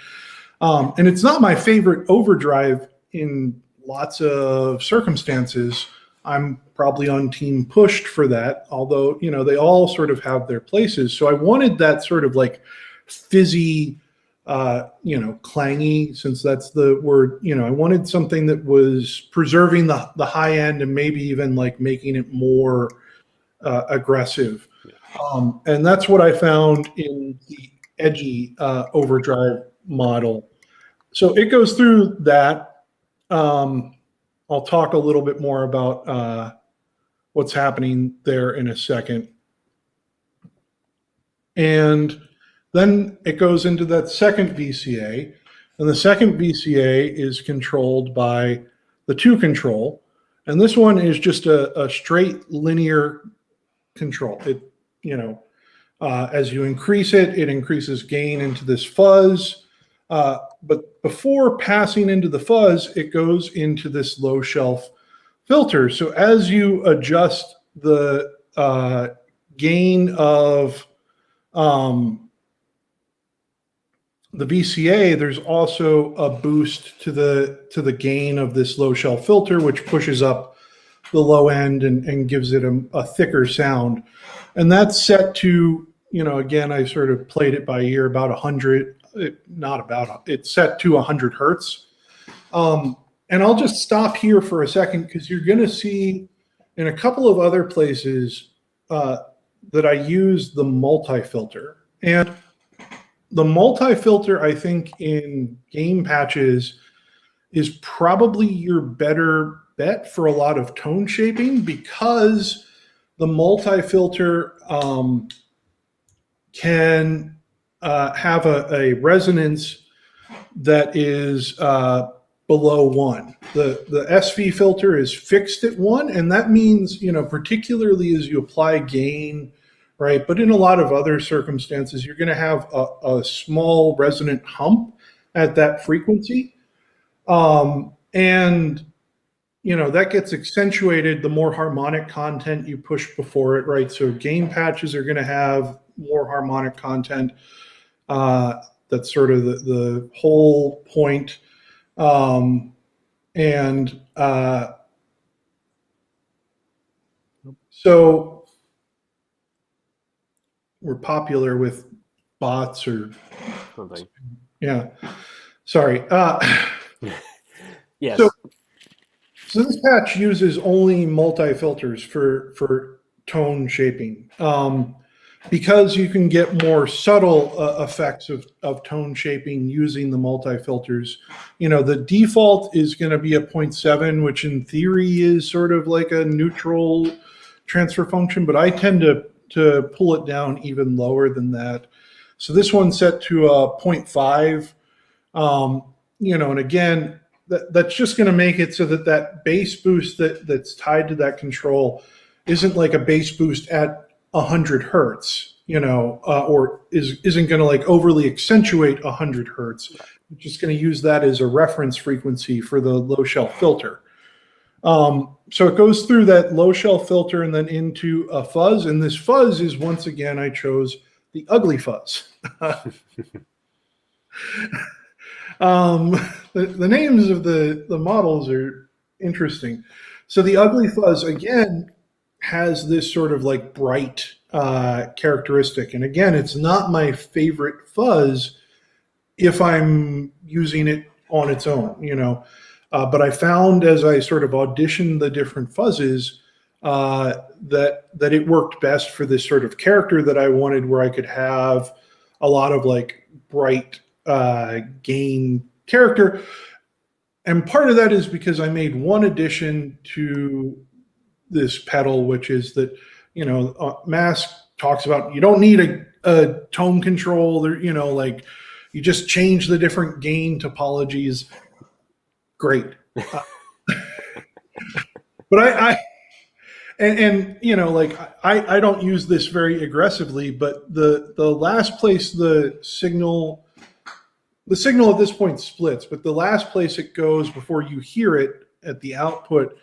And it's not my favorite overdrive in lots of circumstances. I'm probably on team pushed for that, although, they all sort of have their places. So I wanted that sort of like fizzy, clangy, since that's the word, I wanted something that was preserving the high end and maybe even like making it more aggressive. And that's what I found in the edgy overdrive model. So it goes through that. I'll talk a little bit more about what's happening there in a second. And then it goes into that second VCA. And the second VCA is controlled by the 2 control. And this one is just a straight linear control. It, as you increase it, it increases gain into this fuzz. But before passing into the fuzz, it goes into this low shelf filter. So as you adjust the gain of the VCA, there's also a boost to the gain of this low shelf filter, which pushes up the low end and gives it a thicker sound. And that's set to, again, I sort of played it by ear, about 100. It's set to 100 hertz. And I'll just stop here for a second because you're going to see in a couple of other places that I use the multi-filter. And the multi-filter, I think, in game patches is probably your better bet for a lot of tone shaping, because the multi-filter can have a resonance that is below 1. The SV filter is fixed at 1, and that means, particularly as you apply gain, right? But in a lot of other circumstances, you're going to have a small resonant hump at that frequency. And, that gets accentuated the more harmonic content you push before it, right? So gain patches are going to have more harmonic content. That's sort of the whole point. So we're popular with bots or something. Yeah. Sorry. Yes. So this patch uses only multi-filters for tone shaping, because you can get more subtle effects of tone shaping using the multi-filters. The default is going to be a 0.7, which in theory is sort of like a neutral transfer function, but I tend to pull it down even lower than that. So this one's set to a 0.5, and again, that's just going to make it so that bass boost that's tied to that control isn't like a bass boost at 100 hertz, or isn't going to like overly accentuate 100 hertz. We're just going to use that as a reference frequency for the low shelf filter. So it goes through that low shelf filter and then into a fuzz. And this fuzz is, once again, I chose the ugly fuzz. The names of the models are interesting. So the ugly fuzz, again, has this sort of like bright characteristic. And again, it's not my favorite fuzz if I'm using it on its own, but I found as I sort of auditioned the different fuzzes that it worked best for this sort of character that I wanted, where I could have a lot of like bright gain character. And part of that is because I made one addition to this pedal, which is that, Mask talks about you don't need a tone control, like you just change the different gain topologies. Great. But I don't use this very aggressively, but the last place the signal at this point splits, but the last place it goes before you hear it at the output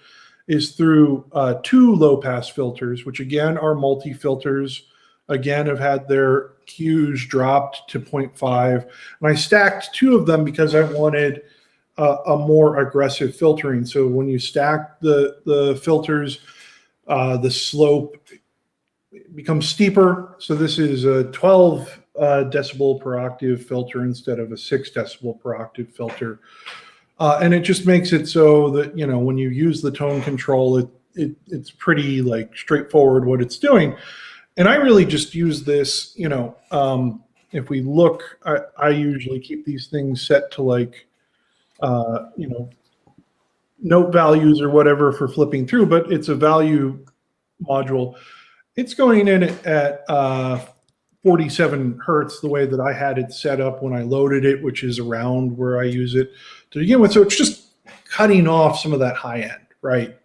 is through 2 low-pass filters, which again are multi-filters. Again, have had their Qs dropped to 0.5. And I stacked 2 of them because I wanted a more aggressive filtering. So when you stack the filters, the slope becomes steeper. So this is a 12 decibel per octave filter instead of a 6 decibel per octave filter. And it just makes it so that, when you use the tone control, it's pretty like straightforward what it's doing. And I really just use this, if we look, I usually keep these things set to like, note values or whatever for flipping through, but it's a value module. It's going in at 47 hertz, the way that I had it set up when I loaded it, which is around where I use it to begin with. So it's just cutting off some of that high end, right?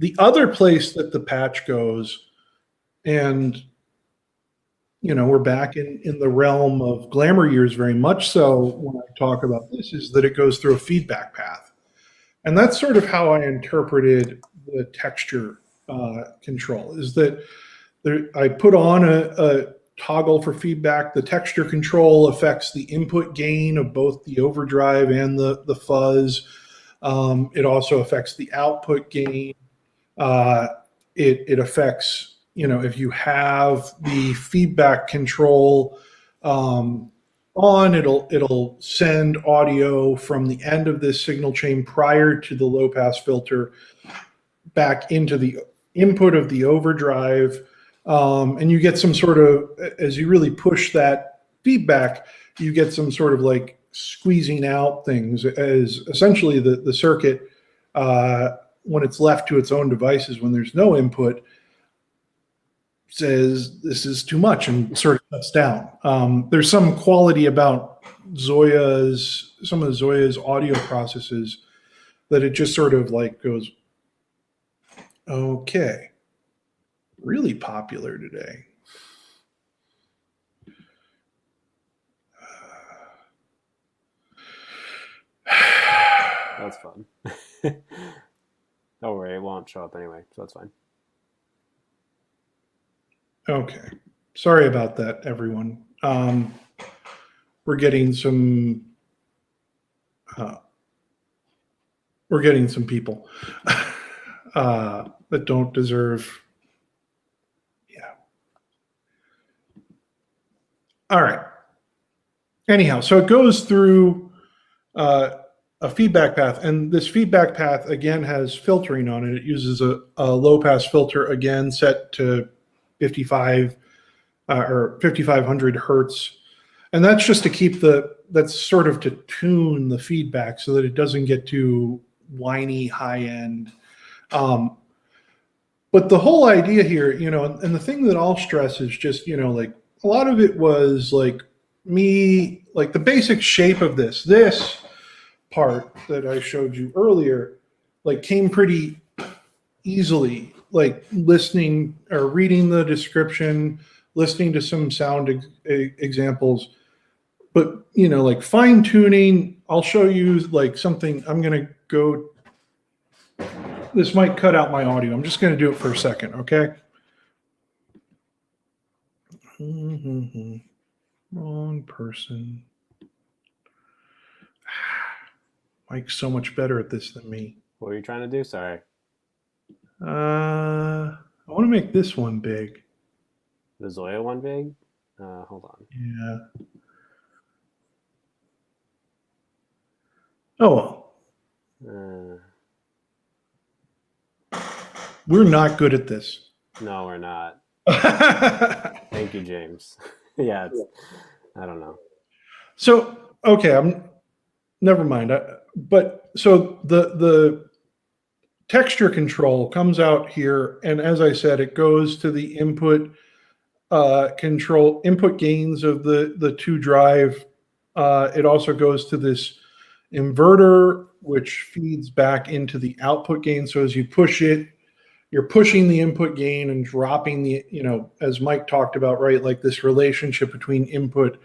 The other place that the patch goes, and we're back in the realm of Glamour Years very much so when I talk about this, is that it goes through a feedback path. And that's sort of how I interpreted the texture control, is that I put on a toggle for feedback. The texture control affects the input gain of both the overdrive and the fuzz. It also affects the output gain. It affects, if you have the feedback control on, it'll send audio from the end of this signal chain prior to the low pass filter back into the input of the overdrive. And you get some sort of, as you really push that feedback, you get some sort of like squeezing out things, as essentially the circuit, when it's left to its own devices, when there's no input, says this is too much and sort of shuts down. There's some quality about some of the ZOIA's audio processes that it just sort of like goes, okay, really popular today. That's fun. Don't worry, it won't show up anyway, so that's fine. Okay. Sorry about that, everyone. We're getting some people that don't deserve. Yeah. All right. Anyhow, so it goes through a feedback path, and this feedback path again has filtering on it. It uses a low pass filter, again set to 55 or 5500 hertz, and that's just to keep that's sort of to tune the feedback so that it doesn't get too whiny high end. But the whole idea here, and the thing that I'll stress is just, like a lot of it was like me, like the basic shape of this part that I showed you earlier, like came pretty easily, like listening or reading the description, listening to some sound examples. But, like fine tuning, I'll show you like something. I'm going to go, this might cut out my audio. I'm just going to do it for a second. Okay. Wrong person. Mike's so much better at this than me. What are you trying to do? Sorry. I want to make this one big. The ZOIA one big? Hold on. Yeah. Oh, well. We're not good at this. No, we're not. Thank you, James. Yeah, I don't know. So, okay, never mind. But so the texture control comes out here, and as I said, it goes to the input input gains of the 2 drive. It also goes to this inverter, which feeds back into the output gain. So as you push it, you're pushing the input gain and dropping the, as Mike talked about, right? Like this relationship between input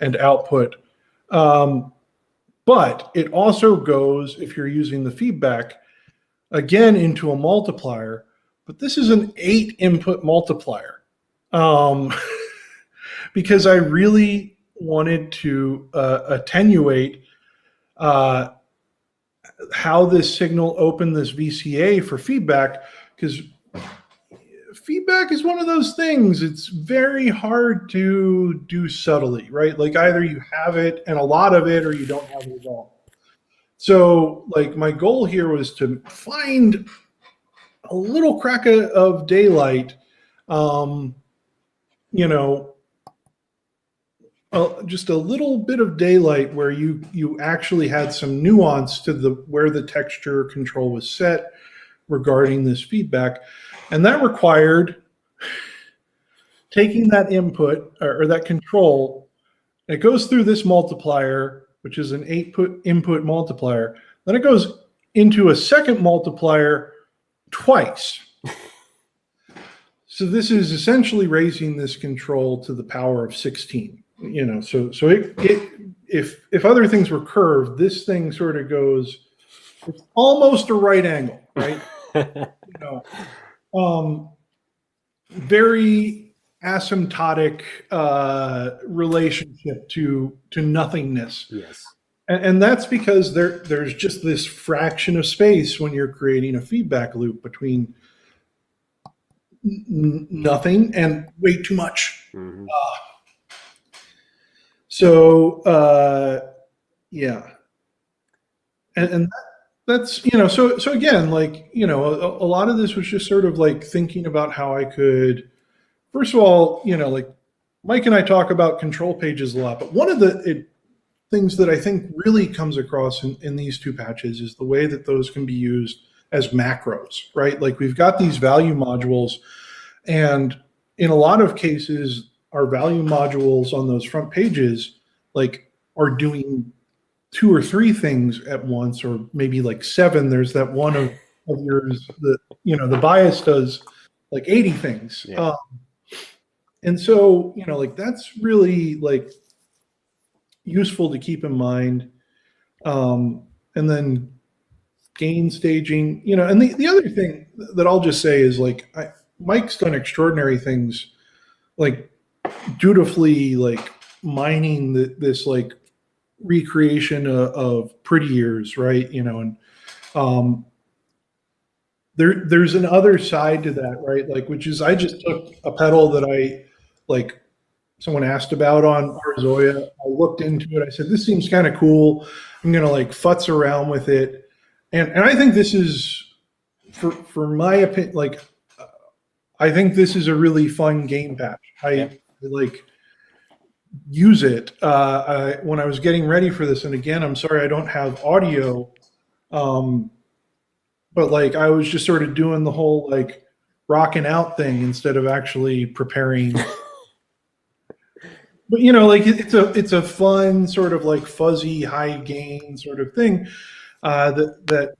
and output. But But it also goes, if you're using the feedback, again into a multiplier. But this is an 8 input multiplier. Because I really wanted to attenuate how this signal opened this VCA for feedback, because feedback is one of those things. It's very hard to do subtly, right? Like either you have it and a lot of it, or you don't have it at all. So like my goal here was to find a little crack of daylight, you know, just a little bit of daylight where you actually had some nuance to where the texture control was set regarding this feedback. And that required taking that input or that control, and it goes through this multiplier, which is an 8 input multiplier. Then it goes into a second multiplier twice. So this is essentially raising this control to the power of 16. You know, so if other things were curved, this thing sort of goes, it's almost a right angle, right? You know, very asymptotic relationship to nothingness. Yes. And that's because there's just this fraction of space when you're creating a feedback loop between nothing and way too much. Mm-hmm. Yeah. And that's, you know, so again, like, you know, a lot of this was just sort of like thinking about how I could, first of all, you know, like Mike and I talk about control pages a lot, but one of the things that I think really comes across in these two patches is the way that those can be used as macros, right? Like we've got these value modules, and in a lot of cases, our value modules on those front pages, like, are doing 2 or 3 things at once, or maybe like 7. There's that one of yours that, you know, the bias does like 80 things. Yeah. And so, you know, like that's really like useful to keep in mind. And then gain staging, you know, and the other thing that I'll just say is like, Mike's done extraordinary things, like dutifully, like mining this like recreation of Pretty Years, right? You know, and there's an other side to that, right? Like, which is I just took a pedal that I like someone asked about on our ZOIA. I looked into it. I said, this seems kind of cool. I'm gonna like futz around with it, and I think this is for my opinion, like I think this is a really fun game patch. I like use it. When I was getting ready for this, and again, I'm sorry I don't have audio, but like I was just sort of doing the whole like rocking out thing instead of actually preparing. But you know, like it's a fun sort of like fuzzy high gain sort of thing that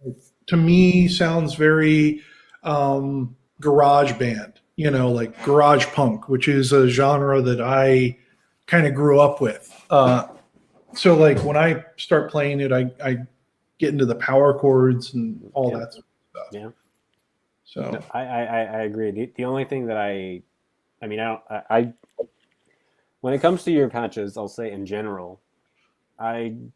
to me sounds very garage band. You know, like garage punk, which is a genre that I kind of grew up with. So like when I start playing it, I get into the power chords and all that sort of stuff. Yeah. So no, I agree. The only thing that I when it comes to your patches, I'll say in general, maybe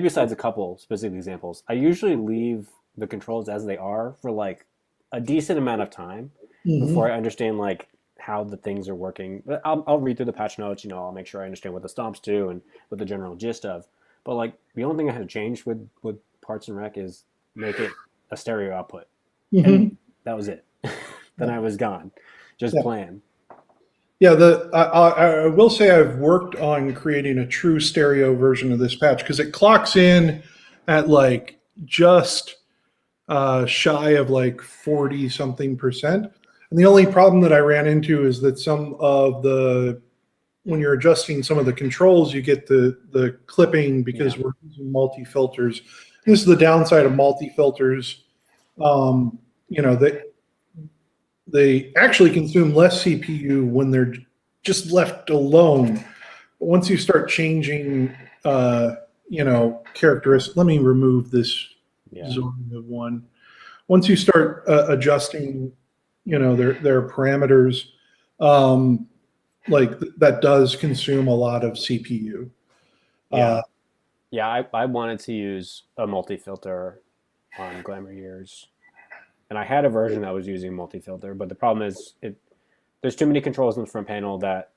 besides a couple specific examples, I usually leave the controls as they are for like a decent amount of time before I understand like how the things are working. But I'll read through the patch notes, you know, I'll make sure I understand what the stomps do and what the general gist of. But like the only thing I had to change with Parts and Rec is make it a stereo output. And that was it. Then I was gone, just playing. Yeah, I will say I've worked on creating a true stereo version of this patch because it clocks in at like just shy of like 40 something percent. And the only problem that I ran into is that some of when you're adjusting some of the controls, you get the clipping because we're using multi-filters. This is the downside of multi-filters. You know, they actually consume less CPU when they're just left alone. But once you start changing characteristic. Let me remove this Yeah. ZOIA one. Once you start adjusting, their parameters, that does consume a lot of CPU. Yeah. I wanted to use a multi-filter on Glamour Years, and I had a version that was using multi-filter, but the problem is there's too many controls in the front panel that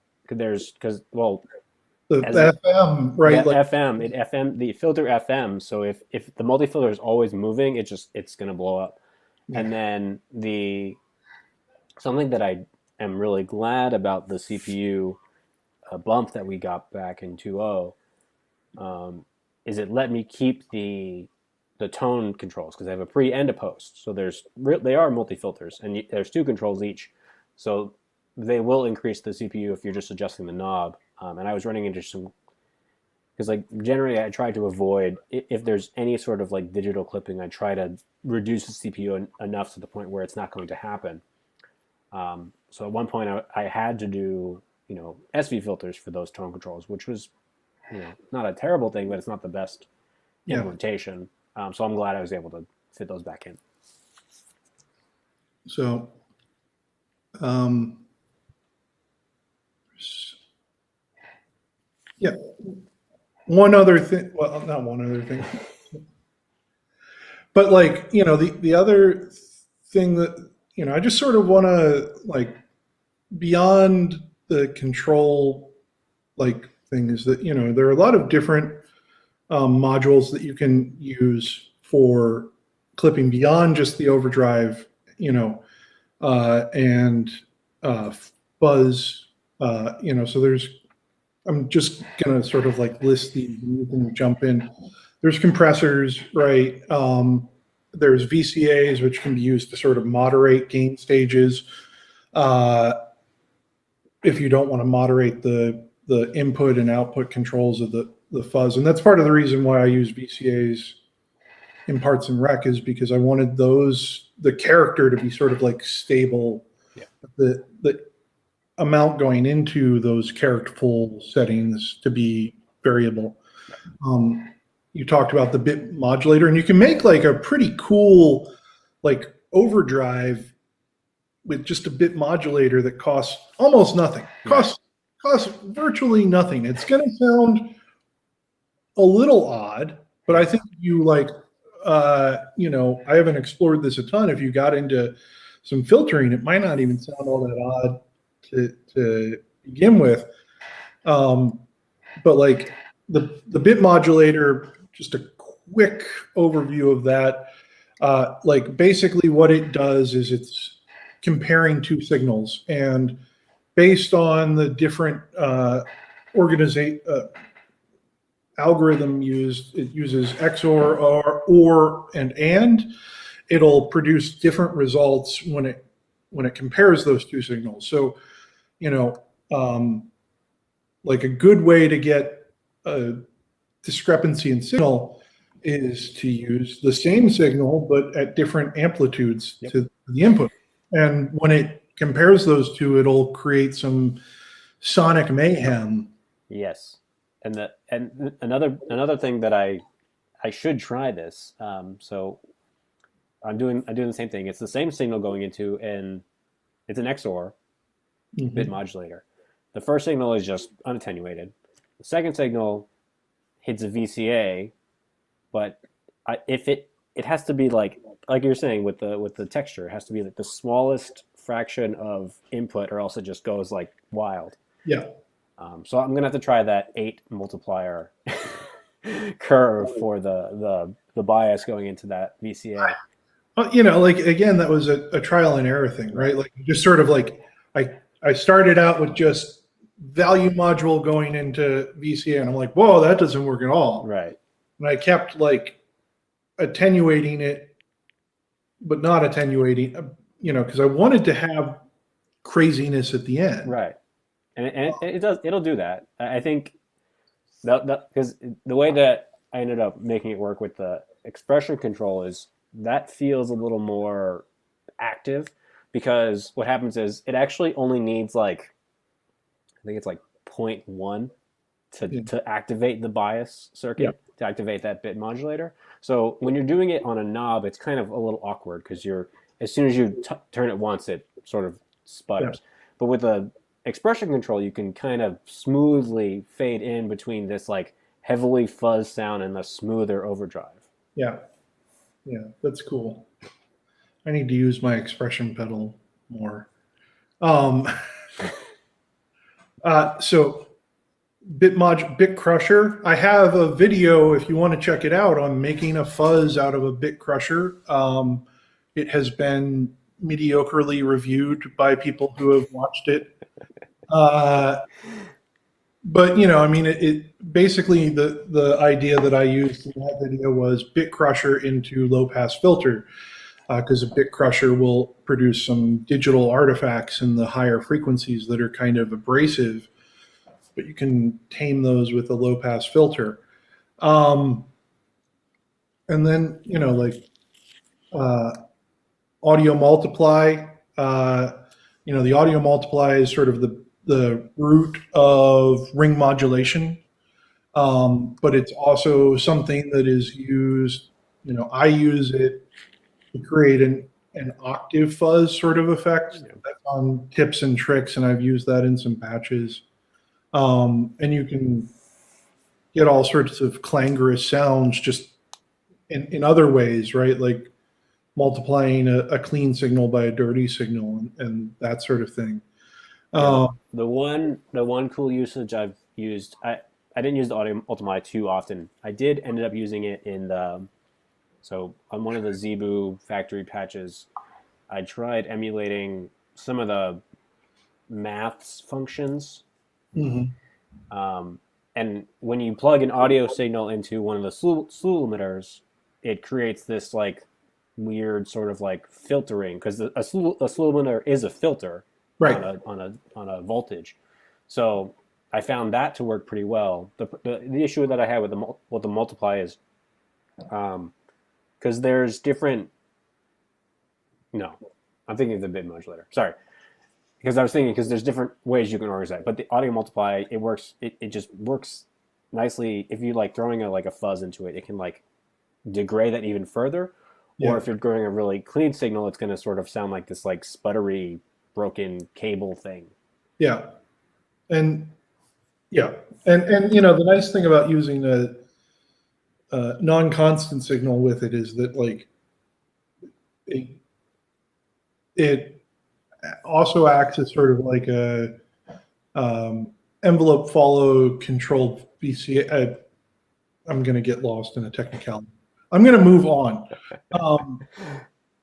The as FM, right? the the filter FM. So if the multi-filter is always moving, it's gonna blow up. Yeah. And then something that I am really glad about the CPU bump that we got back in 2.0 is it let me keep the tone controls because I have a pre and a post. So they are multi filters and there's two controls each. So they will increase the CPU if you're just adjusting the knob. And I was running into some because generally I try to avoid if there's any sort of digital clipping, I try to reduce the CPU enough to the point where it's not going to happen. So at one point I had to do SV filters for those tone controls, which was not a terrible thing, but it's not the best implementation. So I'm glad I was able to fit those back in. So, yeah. One other thing, well, not one other thing, but the other thing that, I just sort of want to beyond the control thing is that, there are a lot of different modules that you can use for clipping beyond just the overdrive, and fuzz, so I'm just going to sort of list these and you can jump in. There's compressors, right? There's VCAs, which can be used to sort of moderate gain stages. If you don't want to moderate the input and output controls of the fuzz. And that's part of the reason why I use VCAs in parts and rec is because I wanted the character to be sort of stable. Yeah. The amount going into those characterful settings to be variable. You talked about the bit modulator, and you can make a pretty cool overdrive with just a bit modulator that costs almost nothing. Costs virtually nothing. It's going to sound a little odd, but I think I haven't explored this a ton. If you got into some filtering, it might not even sound all that odd to begin with. But the bit modulator, just a quick overview of that. Basically what it does is it's comparing two signals, and based on the different algorithm used, it uses XOR, OR, and it'll produce different results when it compares those two signals. So, a good way to get a discrepancy in signal is to use the same signal but at different amplitudes to the input. And when it compares those two, it'll create some sonic mayhem. Yes. And another thing that I should try this. So I'm doing the same thing. It's the same signal going into it's an XOR bit modulator. The first signal is just unattenuated. The second signal hits a VCA, but if it has to be like you're saying with the texture, it has to be the smallest fraction of input, or else it just goes wild. Yeah. So I'm gonna have to try that 8 multiplier curve for the bias going into that VCA. Again, that was a trial and error thing, right? Just sort of I started out with just value module going into VCA, and I'm like, whoa, that doesn't work at all. Right. And I kept attenuating it, but not attenuating, because I wanted to have craziness at the end. Right. And it'll do that. I think that because the way that I ended up making it work with the expression control is that feels a little more active, because what happens is it actually only needs I think it's 0.1 to activate the bias circuit, Yeah. to activate that bit modulator. So when you're doing it on a knob, it's kind of a little awkward because as soon as you turn it once, it sort of sputters. Yeah. But with a expression control, you can kind of smoothly fade in between this like heavily fuzz sound and the smoother overdrive. Yeah. Yeah. That's cool. I need to use my expression pedal more. So bit crusher. I have a video if you want to check it out on making a fuzz out of a bit crusher. It has been mediocrely reviewed by people who have watched it. But I mean, it basically the idea that I used in that video was bit crusher into low pass filter, because a bit crusher will produce some digital artifacts in the higher frequencies that are kind of abrasive, but you can tame those with a low pass filter. And then audio multiply. The audio multiply is sort of the root of ring modulation, but it's also something that is used. I use it to create an octave fuzz sort of effect. That's on tips and tricks, and I've used that in some patches. And you can get all sorts of clangorous sounds just in other ways, right? Like multiplying a clean signal by a dirty signal and that sort of thing. The one cool usage I've used, I didn't use the audio multiply too often. I did ended up using it so on one of the Zebu factory patches, I tried emulating some of the maths functions. Mm-hmm. And when you plug an audio signal into one of the slew limiters, it creates this like weird sort of like filtering, because a slew limiter is a filter, right, on a voltage. So I found that to work pretty well. The issue that I had with the multiply is because there's different. No, I'm thinking of the bit modulator. Sorry. Because I was thinking, because there's different ways you can organize that, but the audio multiply, it works. It just works nicely if you like throwing a fuzz into it. It can like degrade that even further, or if you're growing a really clean signal, it's going to sort of sound like this like sputtery, broken cable thing. Yeah, and the nice thing about using a non-constant signal with it is that like it also acts as sort of like a envelope follow controlled VCA. I'm going to get lost in a technicality. I'm going to move on.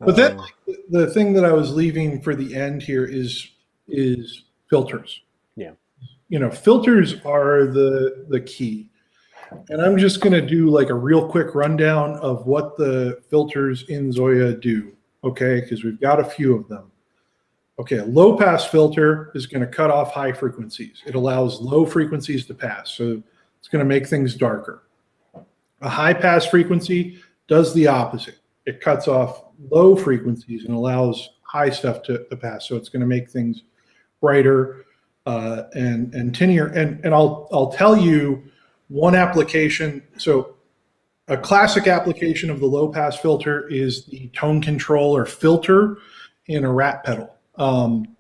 But then the thing that I was leaving for the end here is filters. Yeah. Filters are the key. And I'm just going to do like a real quick rundown of what the filters in ZOIA do. Okay. Because we've got a few of them. Okay, a low pass filter is going to cut off high frequencies. It allows low frequencies to pass, so it's going to make things darker. A high pass frequency does the opposite. It cuts off low frequencies and allows high stuff to pass, so it's going to make things brighter and tinnier. And I'll tell you one application. So a classic application of the low pass filter is the tone control or filter in a rat pedal.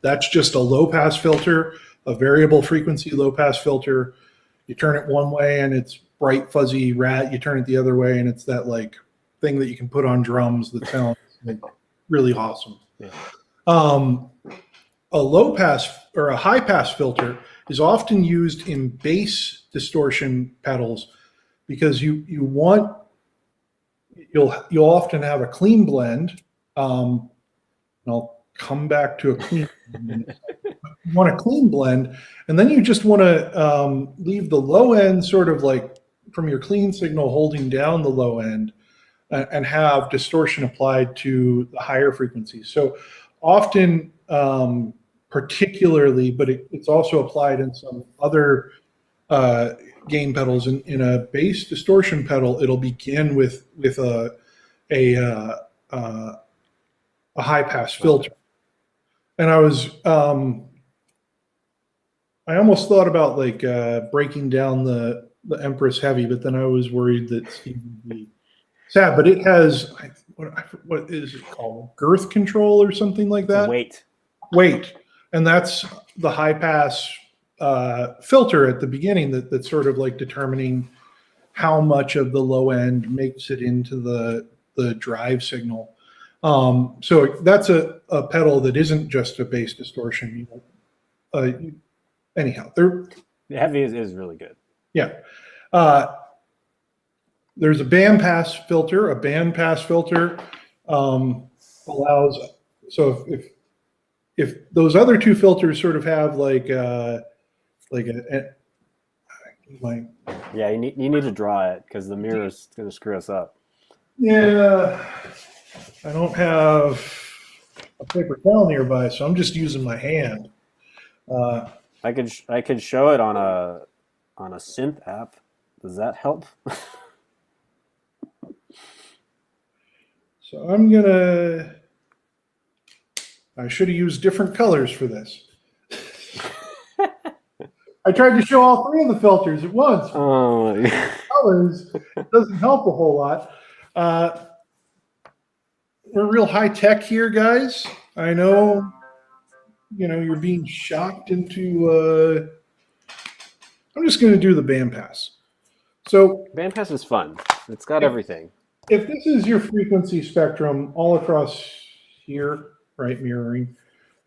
That's just a low pass filter, a variable frequency low pass filter. You turn it one way and it's bright fuzzy rat. You turn it the other way and it's that like thing that you can put on drums that sounds like really awesome. Yeah. A low pass or a high pass filter is often used in bass distortion pedals because you'll often have a clean blend. And I'll come back to a clean blend. You want a clean blend, and then you just want to leave the low end sort of like from your clean signal holding down the low end and have distortion applied to the higher frequencies. So often, particularly, but it's also applied in some other gain pedals. In a bass distortion pedal, it'll begin with a high pass filter. And I was I almost thought about like breaking down the Empress Heavy, but then I was worried that Steve would be sad. But it has what is it called? Girth control or something like that. Weight, and that's the high pass filter at the beginning that's sort of like determining how much of the low end makes it into the drive signal. So that's a pedal that isn't just a bass distortion. Anyhow, the Heavy is really good. Yeah. There's a band pass filter. A band pass filter allows, so if those other two filters sort of have like yeah, you need to draw it because the mirror is going to screw us up. Yeah, I don't have a paper towel nearby, so I'm just using my hand. I could show it on a synth app. Does that help? So I should have used different colors for this. I tried to show all three of the filters at once. Oh, colors doesn't help a whole lot. We're real high tech here, guys. I know, you're being shocked into. I'm just going to do the bandpass. So bandpass is fun. It's got everything. If this is your frequency spectrum all across here, right, mirroring.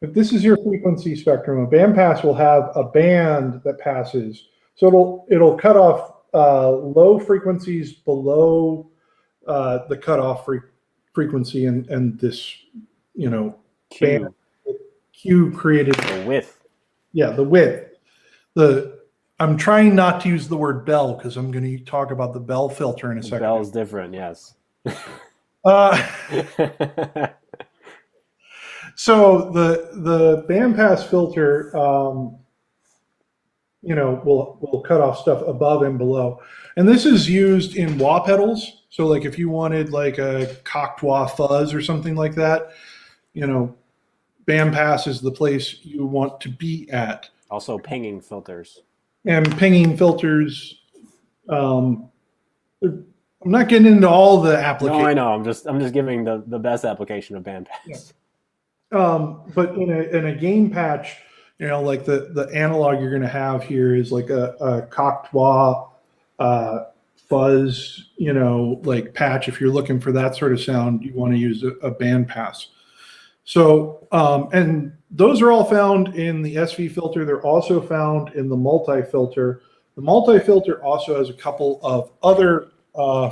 If this is your frequency spectrum, a bandpass will have a band that passes. So it'll cut off low frequencies below the cutoff frequency and this, band Q created the width. Yeah, the width. I'm trying not to use the word bell because I'm going to talk about the bell filter in a second. Bell's different, yes. So the bandpass filter, will cut off stuff above and below, and this is used in wah pedals. So like if you wanted like a cocked wah fuzz or something like that, bandpass is the place you want to be at. Also pinging filters. And pinging filters. I'm not getting into all the applications. No, I know. I'm just giving the best application of bandpass. Yeah. But in a gain patch, like the analog you're going to have here is like a cocked wah fuzz, like patch. If you're looking for that sort of sound, you want to use a bandpass. So, and those are all found in the SV filter. They're also found in the multi-filter. The multi-filter also has a couple of other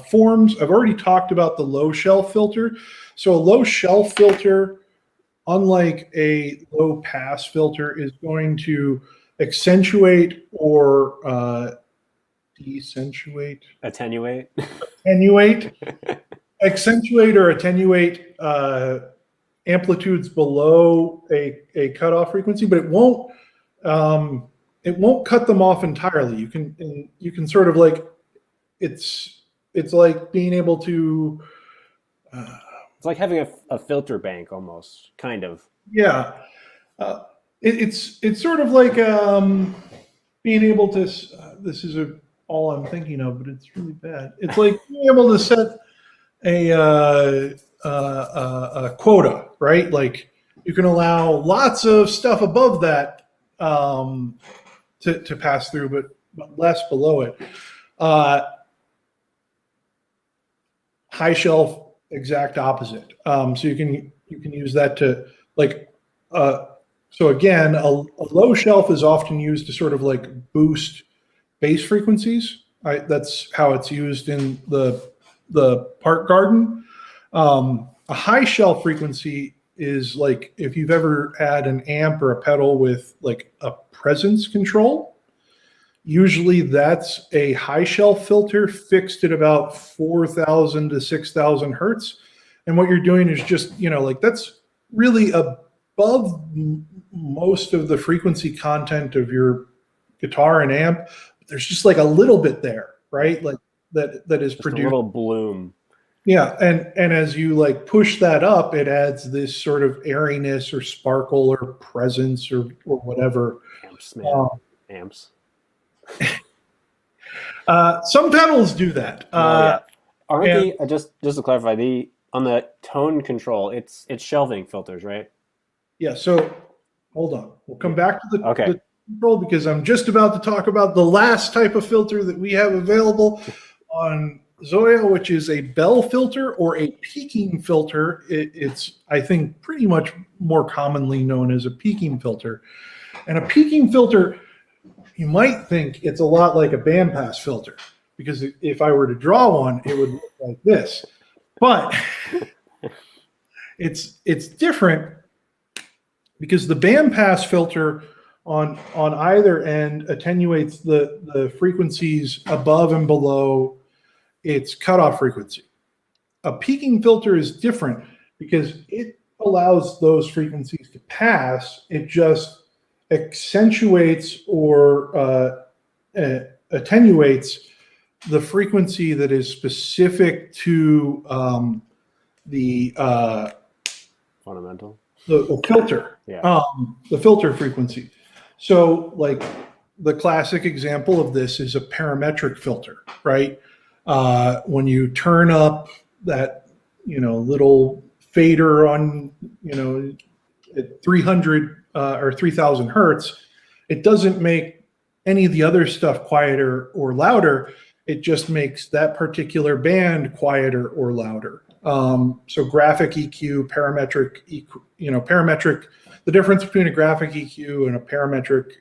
forms. I've already talked about the low shelf filter. So a low shelf filter, unlike a low pass filter, is going to accentuate or deaccentuate. Attenuate. Accentuate or attenuate amplitudes below a cutoff frequency, but it won't cut them off entirely. You can sort of like it's like being able to it's like having a filter bank almost, kind of. Yeah. It's sort of like being able to this is all I'm thinking of, but it's really bad. It's like being able to set a quota, right? Like you can allow lots of stuff above that to pass through, but less below it. High shelf, exact opposite. So you can use that to like. So again, a low shelf is often used to sort of like boost bass frequencies. That's how it's used in the park garden. A high shelf frequency is like if you've ever had an amp or a pedal with like a presence control. Usually that's a high shelf filter fixed at about 4,000 to 6,000 hertz. And what you're doing is just, like that's really above most of the frequency content of your guitar and amp. There's just like a little bit there, right? Like that is just produced. A little bloom. Yeah, and as you like push that up, it adds this sort of airiness or sparkle or presence or whatever. amps. Some pedals do that. Yeah. Aren't and- they just to clarify, on the tone control, it's shelving filters, right? Yeah, so hold on. We'll come back to Okay. the control because I'm just about to talk about the last type of filter that we have available on ZOIA, which is a bell filter or a peaking filter. It's, I think, pretty much more commonly known as a peaking filter. And a peaking filter, you might think it's a lot like a bandpass filter, because if I were to draw one, it would look like this. But it's different because the bandpass filter on either end attenuates the frequencies above and below its cutoff frequency. A peaking filter is different because it allows those frequencies to pass. It just accentuates or attenuates the frequency that is specific to the Fundamental. the filter, Yeah. the filter frequency. So, like, the classic example of this is a parametric filter, right? When you turn up that, little fader on, at 300 or 3000 hertz, it doesn't make any of the other stuff quieter or louder. It just makes that particular band quieter or louder. So graphic EQ, parametric EQ, parametric, the difference between a graphic EQ and a parametric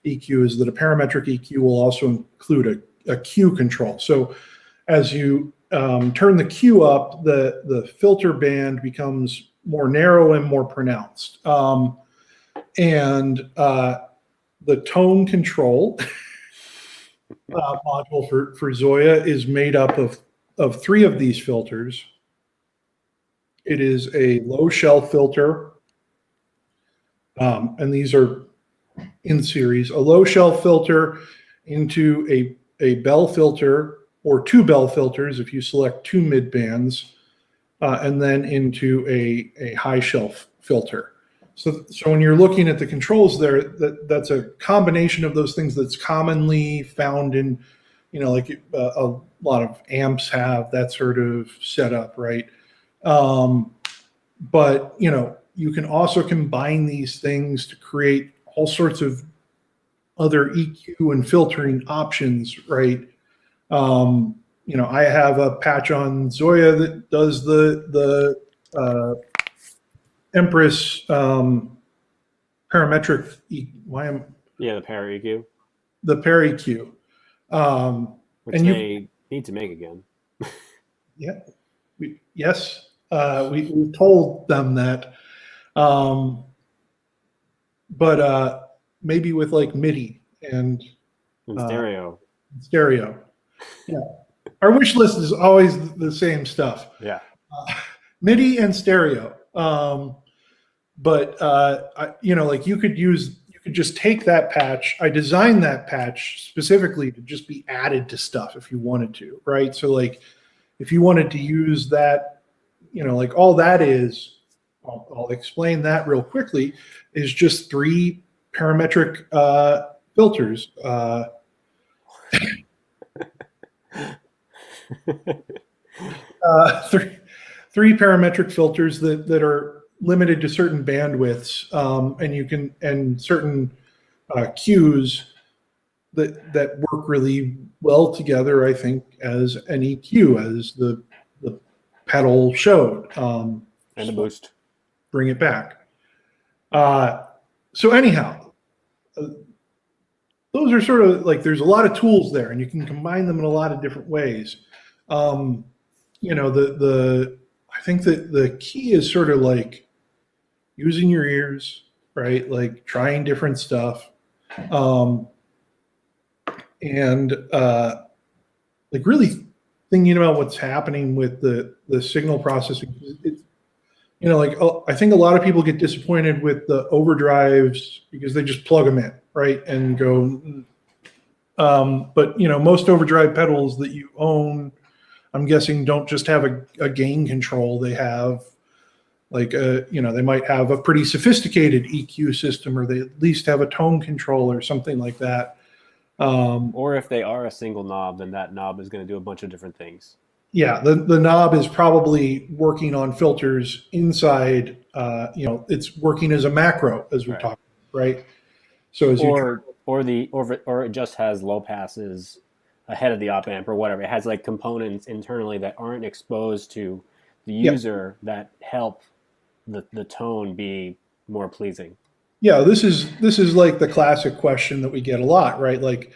EQ is that a parametric EQ will also include a Q control. So as you turn the Q up, the filter band becomes more narrow and more pronounced. And the tone control module for ZOIA is made up of three of these filters. It is a low shelf filter, and these are in series. A low shelf filter into a bell filter or two bell filters if you select two mid bands, and then into a high shelf filter. So when you're looking at the controls there, that's a combination of those things that's commonly found in, like a lot of amps have that sort of setup, right? But, you can also combine these things to create all sorts of other EQ and filtering options, right? I have a patch on ZOIA that does the Empress parametric the Par EQ, the Par EQ, which and they need to make again. Yeah, yes, we've told them that, but maybe with like MIDI and stereo. Yeah, our wish list is always the same stuff. Yeah, MIDI and stereo. But like you could just take that patch. I designed that patch specifically to just be added to stuff if you wanted to, right? So like if you wanted to use that, like all that is, I'll explain that real quickly, is just three parametric filters. Three parametric filters that are limited to certain bandwidths, and certain cues that work really well together, I think, as an EQ, as the pedal showed. And a boost. Bring it back. So anyhow, those are sort of like, there's a lot of tools there, and you can combine them in a lot of different ways. I think that the key is sort of like using your ears, right? Like trying different stuff. And like really thinking about what's happening with the signal processing. I think a lot of people get disappointed with the overdrives because they just plug them in, right? And go, but most overdrive pedals that you own, I'm guessing, don't just have a gain control. They have Like, they might have a pretty sophisticated EQ system, or they at least have a tone control or something like that. Or if they are a single knob, then that knob is going to do a bunch of different things. Yeah, the knob is probably working on filters inside. It's working as a macro, as we talked, right? So as or it just has low passes ahead of the op amp or whatever. It has like components internally that aren't exposed to the user that help the tone be more pleasing. Yeah, this is like the classic question that we get a lot, right? Like,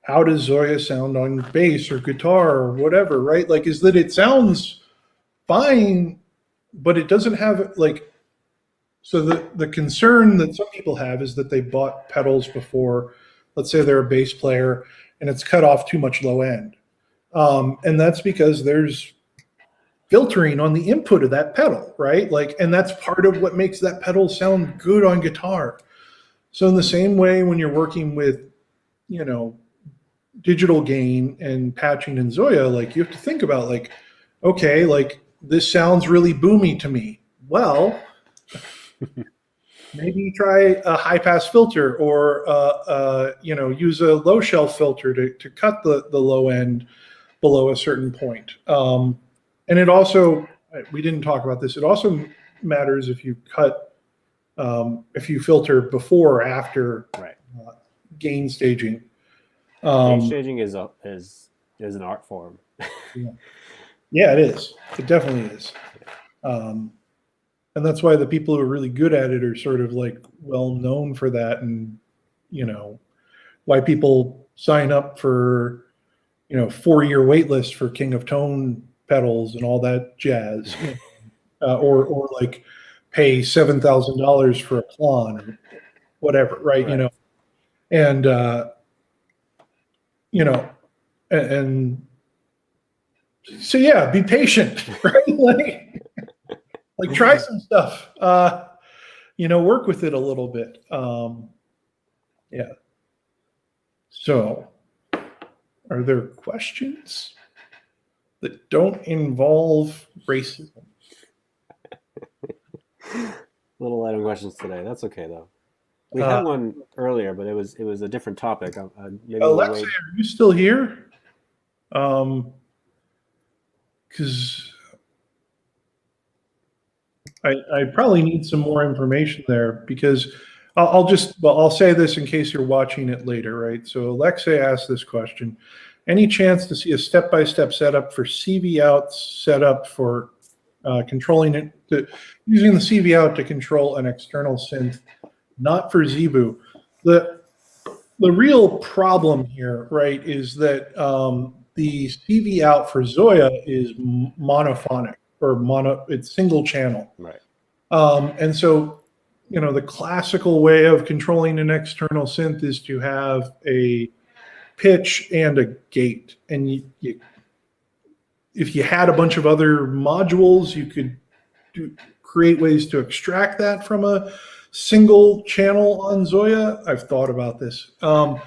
how does ZOIA sound on bass or guitar or whatever, right? Like, is that it sounds fine, but it doesn't have like. So the concern that some people have is that they bought pedals before, let's say they're a bass player, and it's cut off too much low end, and that's because there's filtering on the input of that pedal, right? Like, and that's part of what makes that pedal sound good on guitar. So in the same way, when you're working with, digital gain and patching in ZOIA, like you have to think about like, okay, like this sounds really boomy to me. Well, maybe try a high pass filter, or use a low shelf filter to cut the low end below a certain point. And it also, we didn't talk about this, it also matters if you if you filter before or after gain staging. Gain staging is an art form. Yeah, it is. It definitely is. And that's why the people who are really good at it are sort of like well known for that, and why people sign up for 4-year wait list for King of Tone pedals and all that jazz, or like pay $7,000 for a Klon or whatever, right? And so yeah, be patient, right? Like try some stuff, work with it a little bit. Yeah. So are there questions that don't involve racism? Little lighter questions today. That's okay though. We had one earlier, but it was a different topic. Alexa, are you still here? Because I probably need some more information there, because I'll say this in case you're watching it later, right? So Alexa asked this question: any chance to see a step-by-step setup for CV out setup for controlling it, using the CV out to control an external synth, not for ZBoo? The real problem here, right, is that the CV out for ZOIA is monophonic, or it's single channel. Right. And so, the classical way of controlling an external synth is to have a pitch and a gate. And if you had a bunch of other modules, you could create ways to extract that from a single channel on ZOIA. I've thought about this. But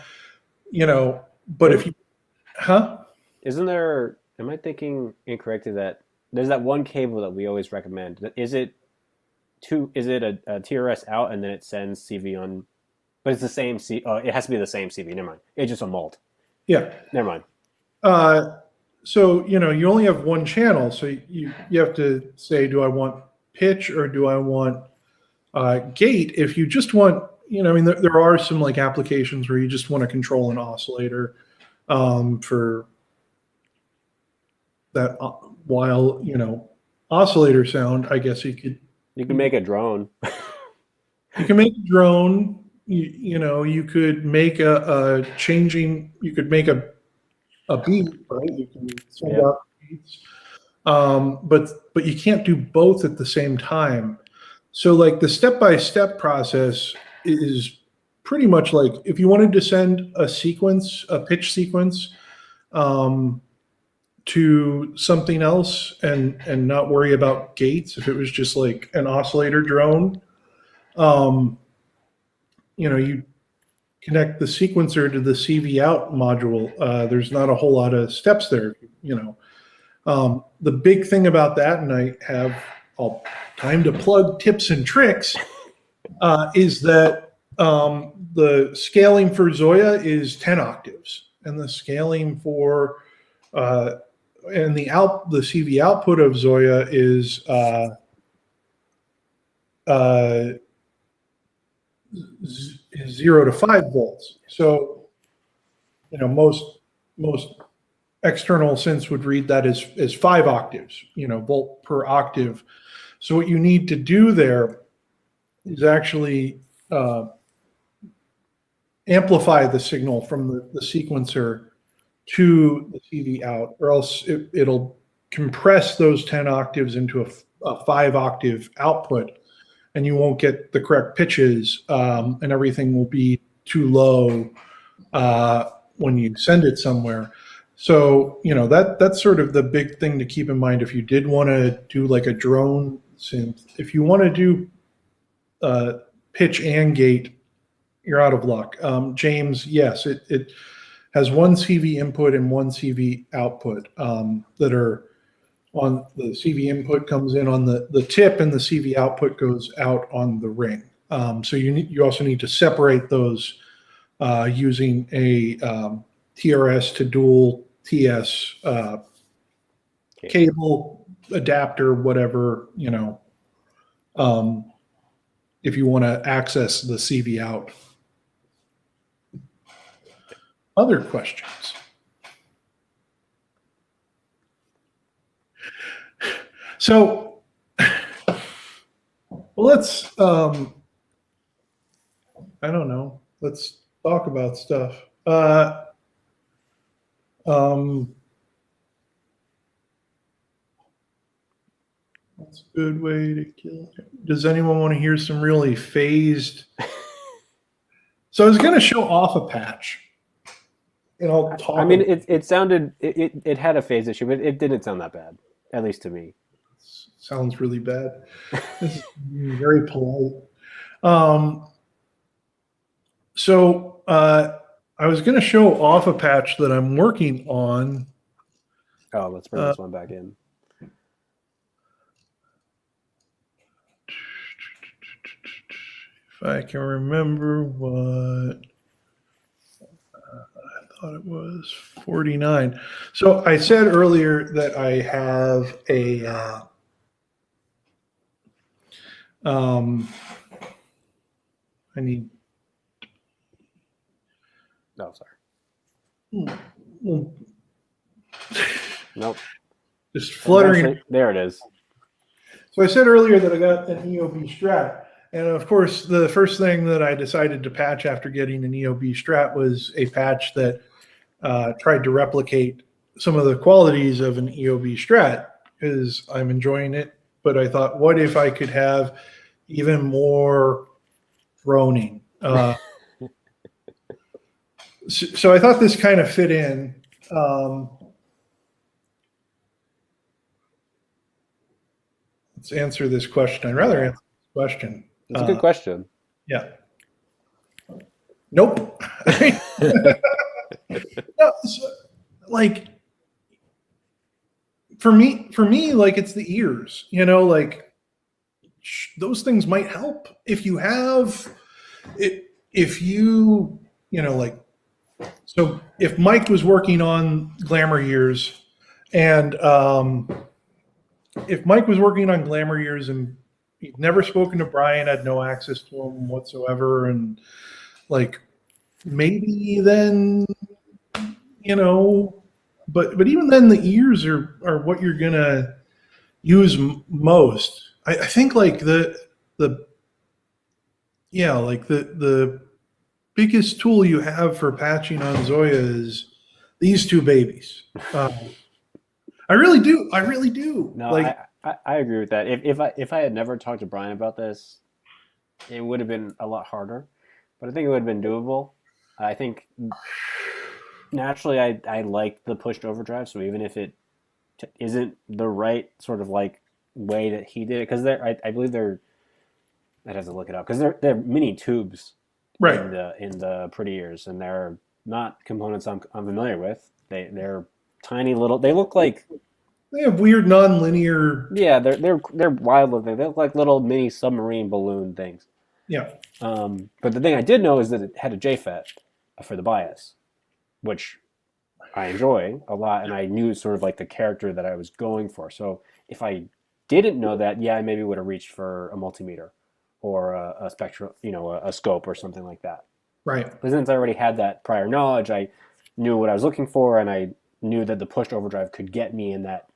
if you, Isn't there, am I thinking incorrectly that there's that one cable that we always recommend? Is it a TRS out and then it sends CV on, but it's the same it has to be the same CV. Never mind. It's just a mult. Yeah. Never mind. So, you only have one channel. So you have to say, do I want pitch or do I want gate? If you just want, there are some like applications where you just want to control an oscillator for that oscillator sound. I guess you can make a drone. You can make a drone. You could make a beat, right? You can send out beats. But you can't do both at the same time. So like the step-by-step process is pretty much like if you wanted to send a pitch sequence to something else and not worry about gates, if it was just like an oscillator drone, you connect the sequencer to the CV out module. There's not a whole lot of steps there. The big thing about that, and I have time to plug tips and tricks, is that the scaling for ZOIA is 10 octaves, and the scaling for and the CV output of ZOIA is 0 to 5 volts. So, most external synths would read that as 5 octaves, volt per octave. So what you need to do there is actually amplify the signal from the sequencer to the CV out, or else it'll compress those 10 octaves into a 5 octave output, and you won't get the correct pitches, and everything will be too low when you send it somewhere. So, that's sort of the big thing to keep in mind if you did want to do like a drone synth. If you want to do pitch and gate, you're out of luck. James, yes, it has one CV input and one CV output that are on the CV input comes in on the tip, and the CV output goes out on the ring. So you also need to separate those using a TRS to dual TS cable adapter, whatever, if you want to access the CV out. Other questions? So let's, I don't know, let's talk about stuff. That's a good way to kill it. Does anyone want to hear some really phased? So I was going to show off a patch. And I'll talk. I mean, it sounded, it had a phase issue, but it didn't sound that bad, at least to me. Sounds really bad. This is very polite. So I was going to show off a patch that I'm working on. Oh, let's bring this one back in. If I can remember what I thought it was 49. So I said earlier that I have a I need. No, sorry. Nope. Just fluttering. Actually, there it is. So I said earlier that I got an EOB Strat. And of course, the first thing that I decided to patch after getting an EOB Strat was a patch that tried to replicate some of the qualities of an EOB Strat, because I'm enjoying it. But I thought, what if I could have even more droning? So I thought this kind of fit in. Let's answer this question. I'd rather answer this question. It's a good question. Yeah. Nope. No, so, like, for me, like, it's the ears, like those things might help if you have it, if you, like, so if Mike was working on Glamour Years and if Mike was working on Glamour Years and he'd never spoken to Brian, had no access to him whatsoever, and like maybe then, but even then the ears are what you're gonna use most. I think like the biggest tool you have for patching on ZOIA is these two babies. I really do. No, like, I agree with that. If I had never talked to Brian about this, it would have been a lot harder, but I think it would have been doable. I think naturally I like the pushed overdrive, so even if it isn't the right sort of like way that he did it, because I believe I'd have to look it up, because they're mini tubes, right, in the Pretty Ears, and they're not components I'm familiar with. They're tiny little. They look like They have weird non-linear. Yeah, they're wild looking. They look like little mini submarine balloon things. Yeah, But the thing I did know is that it had a JFET for the bias, which I enjoy a lot, and I knew sort of like the character that I was going for. So if I didn't know that, yeah, I maybe would have reached for a multimeter or a spectral, a scope or something like that. right. But since I already had that prior knowledge, I knew what I was looking for, and I knew that the pushed overdrive could get me in that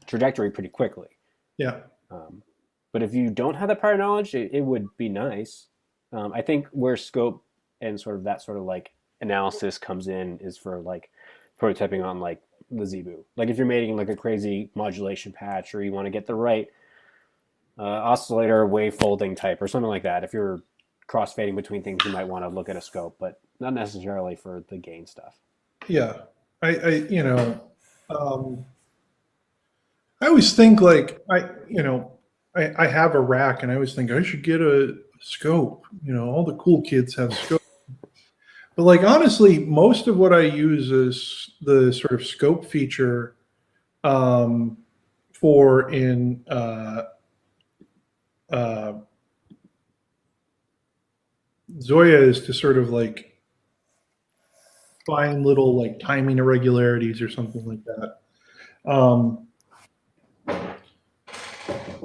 trajectory pretty quickly. Yeah, But if you don't have that prior knowledge, it would be nice. I think where scope and sort of that sort of like analysis comes in is for like prototyping on like the Zebu. Like if you're making like a crazy modulation patch, or you want to get the right oscillator wave folding type or something like that. If you're crossfading between things, you might want to look at a scope, but not necessarily for the gain stuff. yeah. I always think like I have a rack, and I always think I should get a scope. All the cool kids have scope. But like honestly, most of what I use is the sort of scope feature for in ZOIA is to sort of like find little like timing irregularities or something like that.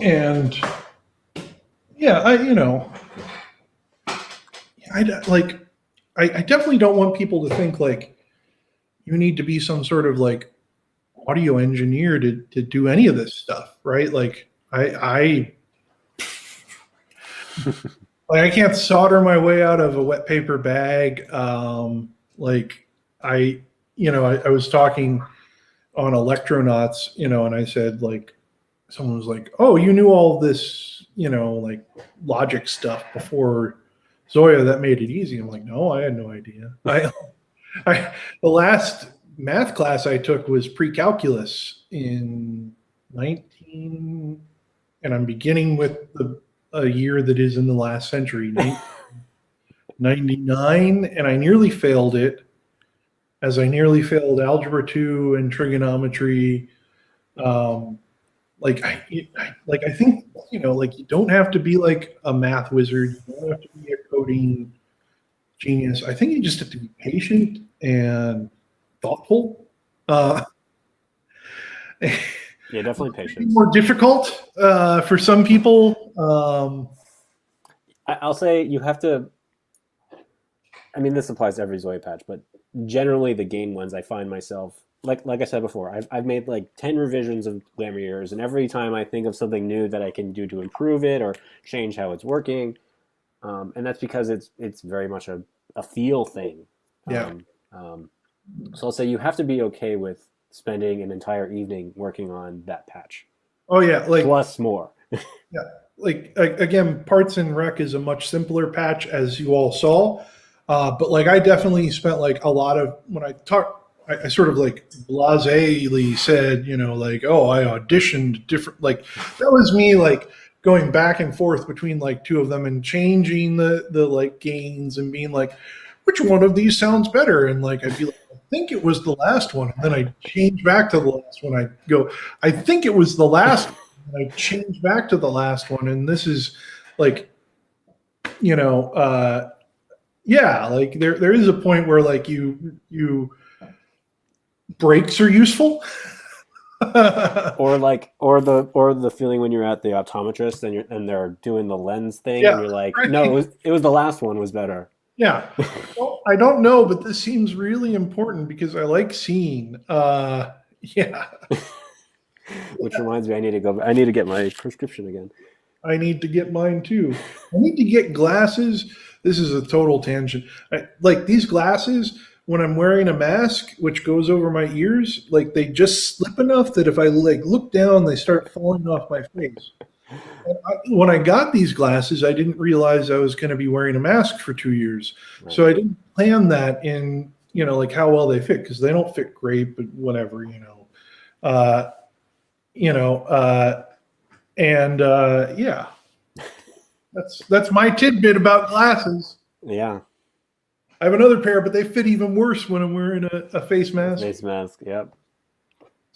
And yeah, I definitely don't want people to think like you need to be some sort of like audio engineer to do any of this stuff, right? Like I like I can't solder my way out of a wet paper bag. Like I was talking on Electronauts, and I said like, someone was like, "Oh, you knew all this, like logic stuff before ZOIA that made it easy." I'm like, "No, I had no idea." The last math class I took was pre-calculus in 19, and I'm beginning with a year that is in the last century, 1999, and I nearly failed it, as I nearly failed Algebra 2 and trigonometry. I think, like you don't have to be like a math wizard. You don't have to be a coding genius. I think you just have to be patient and thoughtful. Yeah, definitely patience. More difficult for some people. I'll say you have to. I mean, this applies to every ZOIA patch, but generally the gain ones, I find myself like I said before, I've made like 10 revisions of Glamour Years, and every time I think of something new that I can do to improve it or change how it's working, and that's because it's very much a feel thing. Yeah. So I'll say you have to be okay with spending an entire evening working on that patch. Oh yeah, like plus more. Yeah, like again, Parts and Rec is a much simpler patch, as you all saw. But like I definitely spent like a lot of when I talked. I sort of like blasely said, like, oh, I auditioned different. Like that was me like going back and forth between like two of them and changing the like gains and being like, which one of these sounds better? And like I'd be like, I think it was the last one. And then I change back to the last one. I go, I think it was the last one. And I change back to the last one. And this is like, yeah, like there is a point where like you breaks are useful. or the feeling when you're at the optometrist and they're doing the lens thing, and you're like, right. No, it was the last one was better. Yeah. Well, I don't know, but this seems really important because I like seeing. Yeah. Which reminds me, I need to get my prescription again. I need to get mine too. I need to get glasses. This is a total tangent. Like these glasses, when I'm wearing a mask, which goes over my ears, like they just slip enough that if I like look down, they start falling off my face. When I got these glasses, I didn't realize I was going to be wearing a mask for 2 years. Right. So I didn't plan that in, like how well they fit, because they don't fit great, but whatever, yeah, that's my tidbit about glasses. Yeah. I have another pair, but they fit even worse when I'm wearing a face mask. Face mask, yep.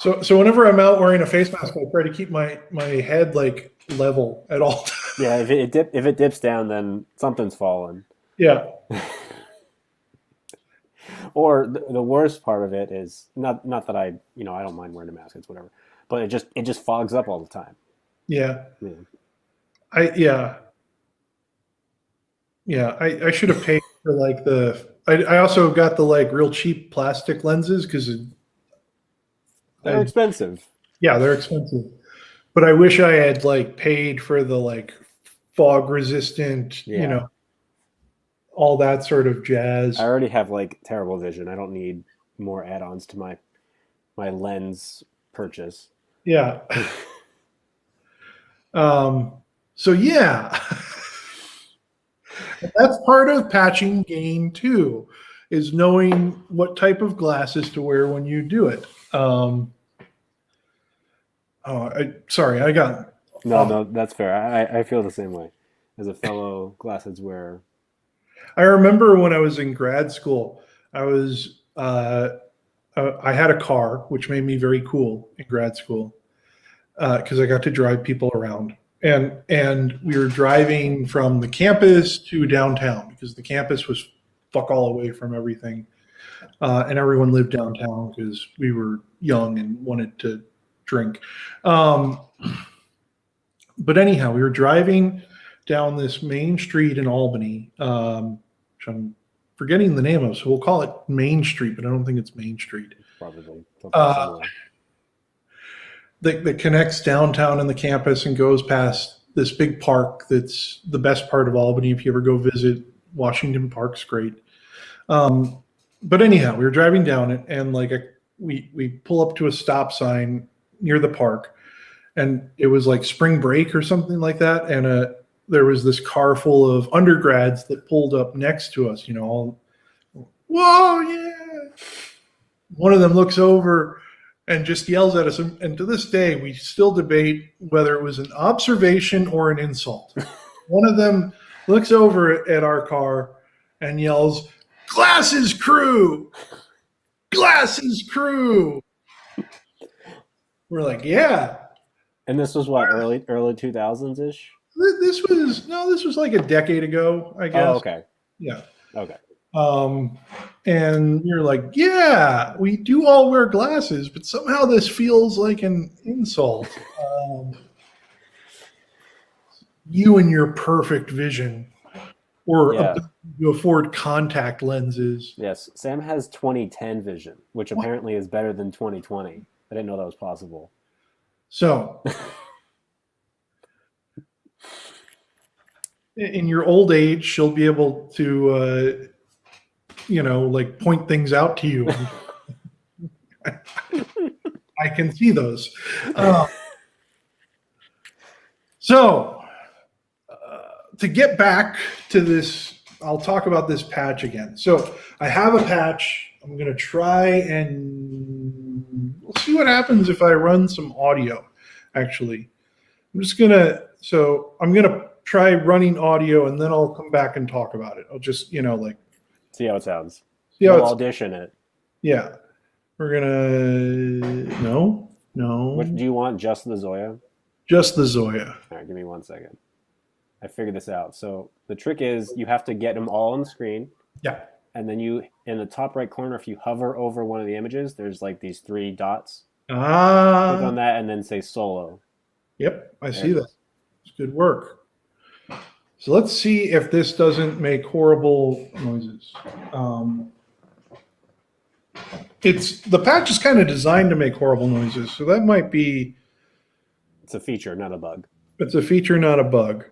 So whenever I'm out wearing a face mask, I try to keep my head like level at all times. Yeah, if it dips down, then something's fallen. Yeah. Or the worst part of it is not that I don't mind wearing a mask, it's whatever, but it just fogs up all the time. Yeah. Yeah. I should have paid for like I also got the like real cheap plastic lenses because They're expensive. yeah, they're expensive. But I wish I had like paid for the like fog resistant, Yeah. all that sort of jazz. I already have like terrible vision. I don't need more add-ons to my lens purchase. Yeah. So yeah. That's part of patching gain too, is knowing what type of glasses to wear when you do it. Sorry, I got No, that's fair. I feel the same way as a fellow glasses wearer. I remember when I was in grad school, I had a car, which made me very cool in grad school because I got to drive people around. And we were driving from the campus to downtown because the campus was fuck all away from everything. And everyone lived downtown because we were young and wanted to drink. But anyhow, we were driving down this main street in Albany, which I'm forgetting the name of, so we'll call it Main Street, but I don't think it's Main Street. Probably. That connects downtown and the campus and goes past this big park that's the best part of Albany. If you ever go visit, Washington Park's great. But anyhow, we were driving down it, and like we pull up to a stop sign near the park, and it was like spring break or something like that, and there was this car full of undergrads that pulled up next to us. All whoa, yeah. One of them looks over and just yells at us. And to this day, we still debate whether it was an observation or an insult. One of them looks over at our car and yells, "Glasses crew! Glasses crew!" We're like, yeah. And this was what, early 2000s ish? This was like a decade ago, I guess. Oh, okay. Yeah. Okay. And you're like, yeah, we do all wear glasses, but somehow this feels like an insult. You and your perfect vision, or you afford contact lenses. Yes, Sam has 2010 vision, which apparently is better than 2020. I didn't know that was possible. So, in your old age, she'll be able to, like point things out to you. I can see those. To get back to this, I'll talk about this patch again. So I have a patch. I'm going to try and we'll see what happens if I run some audio, actually. I'm going to try running audio, and then I'll come back and talk about it. I'll just, see how it sounds. We'll audition it. Yeah. We're going to, no. What do you want? Just the ZOIA? Just the ZOIA. All right, give me 1 second. I figured this out. So the trick is you have to get them all on the screen. Yeah. And then you, in the top right corner, if you hover over one of the images, there's like these 3 dots. Click on that and then say solo. Yep, I see that. It's good work. So let's see if this doesn't make horrible noises. The patch is kind of designed to make horrible noises, so that might be. It's a feature, not a bug. It's a feature, not a bug.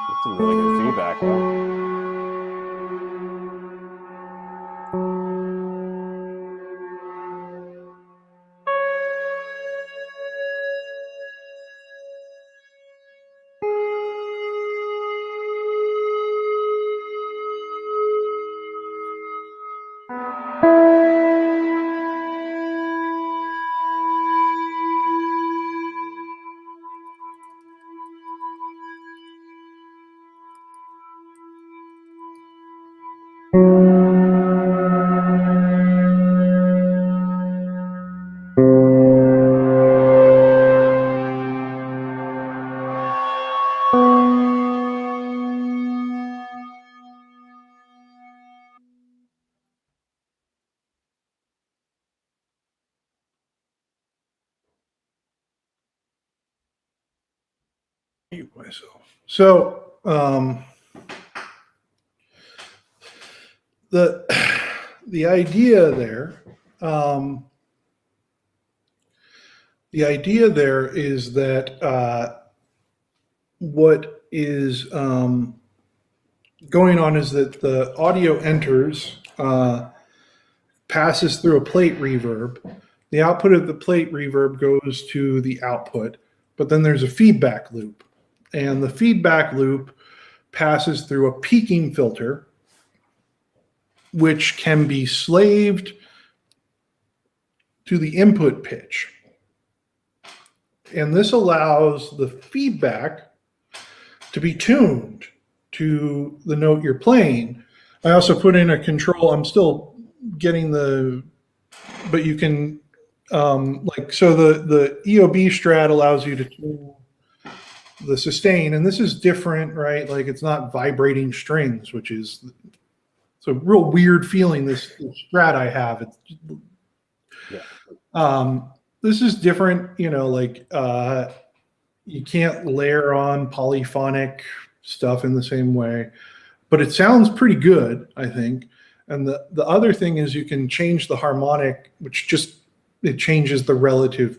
That's some really good feedback, though. Mute myself. So the idea there, is that what is going on is that the audio enters, passes through a plate reverb. The output of the plate reverb goes to the output, but then there's a feedback loop. And the feedback loop passes through a peaking filter, which can be slaved to the input pitch. And this allows the feedback to be tuned to the note you're playing. I also put in a control. I'm still getting but you can, so the EOB strat allows you to tune the sustain, and this is different, right? Like it's not vibrating strings, which is, it's a real weird feeling, this strat I have. It's, this is different, you can't layer on polyphonic stuff in the same way, but it sounds pretty good, I think. And the other thing is you can change the harmonic, which just, it changes the relative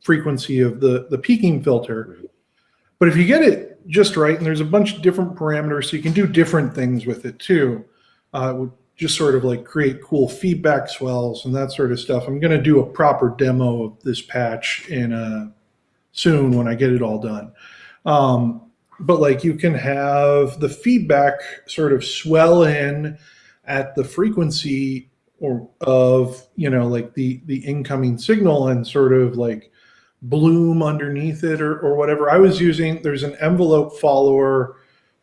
frequency of the peaking filter. But if you get it just right, and there's a bunch of different parameters, so you can do different things with it too. It would just sort of like create cool feedback swells and that sort of stuff. I'm going to do a proper demo of this patch soon when I get it all done. But like you can have the feedback sort of swell in at the frequency of, like the incoming signal and sort of like bloom underneath it or whatever. I was using, there's an envelope follower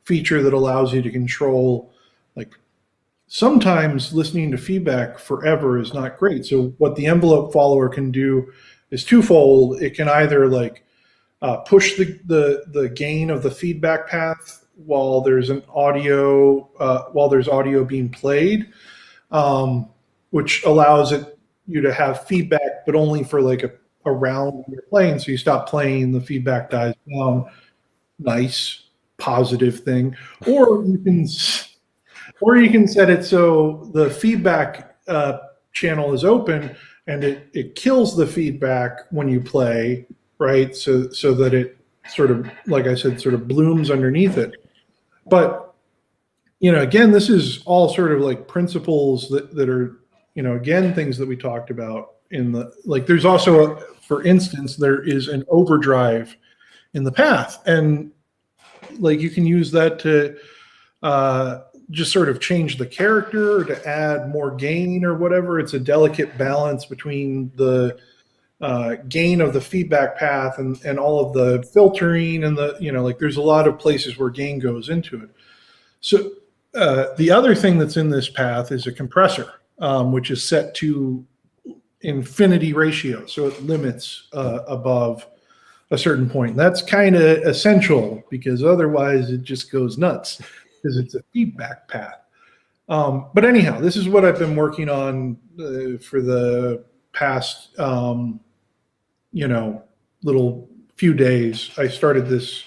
feature that allows you to control, like sometimes listening to feedback forever is not great. So what the envelope follower can do is twofold. It can either like push the gain of the feedback path while there's audio being played, which allows you to have feedback, but only for like a round when you're playing. So you stop playing, the feedback dies down. Nice, positive thing. Or you can set it so the feedback channel is open and it kills the feedback when you play, right? So that it sort of, like I said, sort of blooms underneath it. But, again, this is all sort of like principles that are, again, things that we talked about there's also, for instance, there is an overdrive in the path. And like you can use that to just sort of change the character or to add more gain or whatever. It's a delicate balance between the gain of the feedback path and all of the filtering and there's a lot of places where gain goes into it. So the other thing that's in this path is a compressor, which is set to infinity ratio. So it limits above a certain point. And that's kind of essential because otherwise it just goes nuts because it's a feedback path. But anyhow, this is what I've been working on for the past, little few days. I started this,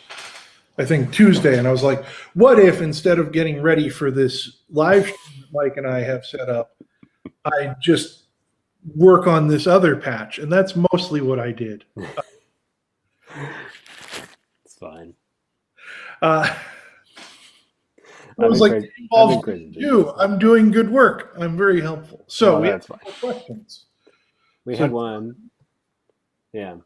I think, Tuesday, and I was like, what if instead of getting ready for this live stream that Mike and I have set up, I just work on this other patch? And that's mostly what I did. It's fine. I was like, I'm doing good work. I'm very helpful. So we have questions. We had one. Yeah.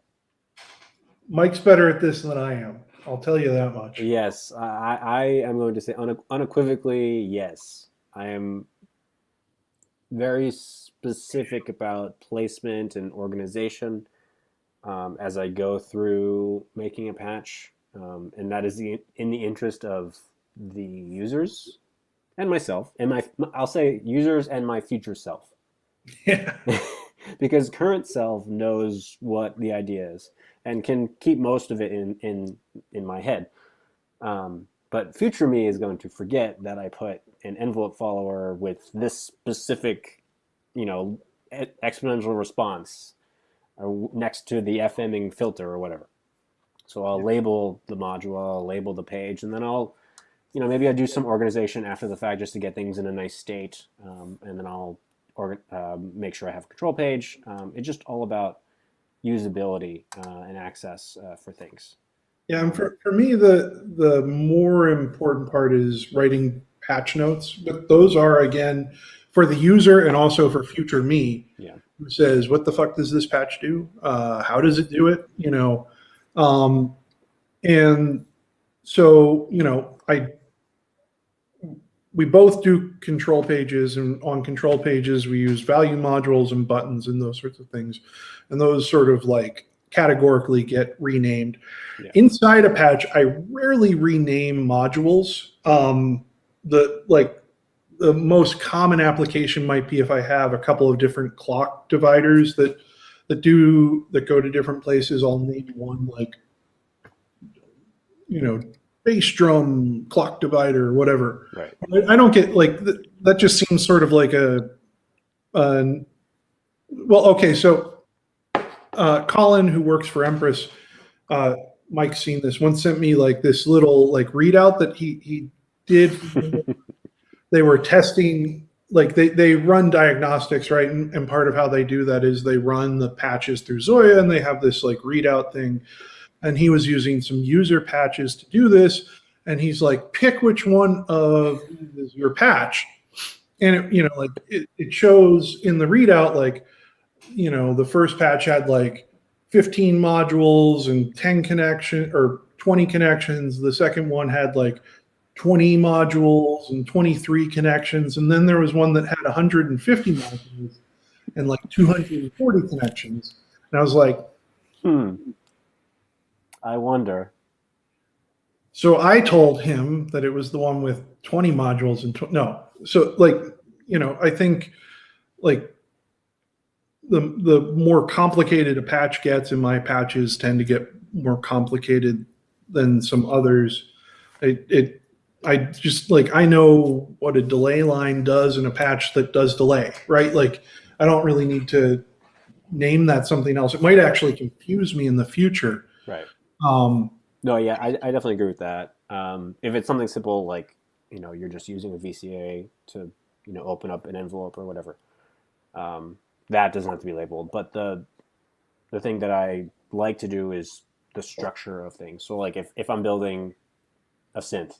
Mike's better at this than I am. I'll tell you that much. Yes, I am going to say unequivocally yes. I am very specific about placement and organization as I go through making a patch, and that is in the interest of the users and myself, and I'll say users and my future self. Yeah. Because current self knows what the idea is and can keep most of it in my head. But future me is going to forget that I put an envelope follower with this specific, exponential response next to the FMing filter or whatever. So I'll label the module, I'll label the page, and then I'll, maybe I do some organization after the fact just to get things in a nice state, and then I'll make sure I have a control page. It's just all about usability and access for things. Yeah, and for me, the more important part is writing patch notes. But those are, again, for the user and also for future me, who says, what the fuck does this patch do? How does it do it? And so, we both do control pages, and on control pages, we use value modules and buttons and those sorts of things. And those sort of like categorically get renamed. Yeah. Inside a patch, I rarely rename modules. The most common application might be if I have a couple of different clock dividers that go to different places. I'll name one like, bass drum clock divider or whatever. Right. I don't get that just seems sort of like so Colin, who works for Empress, Mike's seen this, once sent me like this little like readout that he did. They were testing, like they run diagnostics, right? And part of how they do that is they run the patches through ZOIA, and they have this like readout thing. And he was using some user patches to do this. And he's like, pick which one of is your patch. And it shows in the readout, like, the first patch had like 15 modules and 10 connections or 20 connections. The second one had like 20 modules and 23 connections. And then there was one that had 150 modules and like 240 connections. And I was like, I wonder. So I told him that it was the one with 20 modules and no. So I think like the more complicated a patch gets, and my patches tend to get more complicated than some others. I just I know what a delay line does in a patch that does delay, right? Like I don't really need to name that something else. It might actually confuse me in the future. Right. No, yeah, I definitely agree with that. If it's something simple like, you're just using a VCA to, open up an envelope or whatever, that doesn't have to be labeled. But the thing that I like to do is the structure of things. So like if I'm building a synth,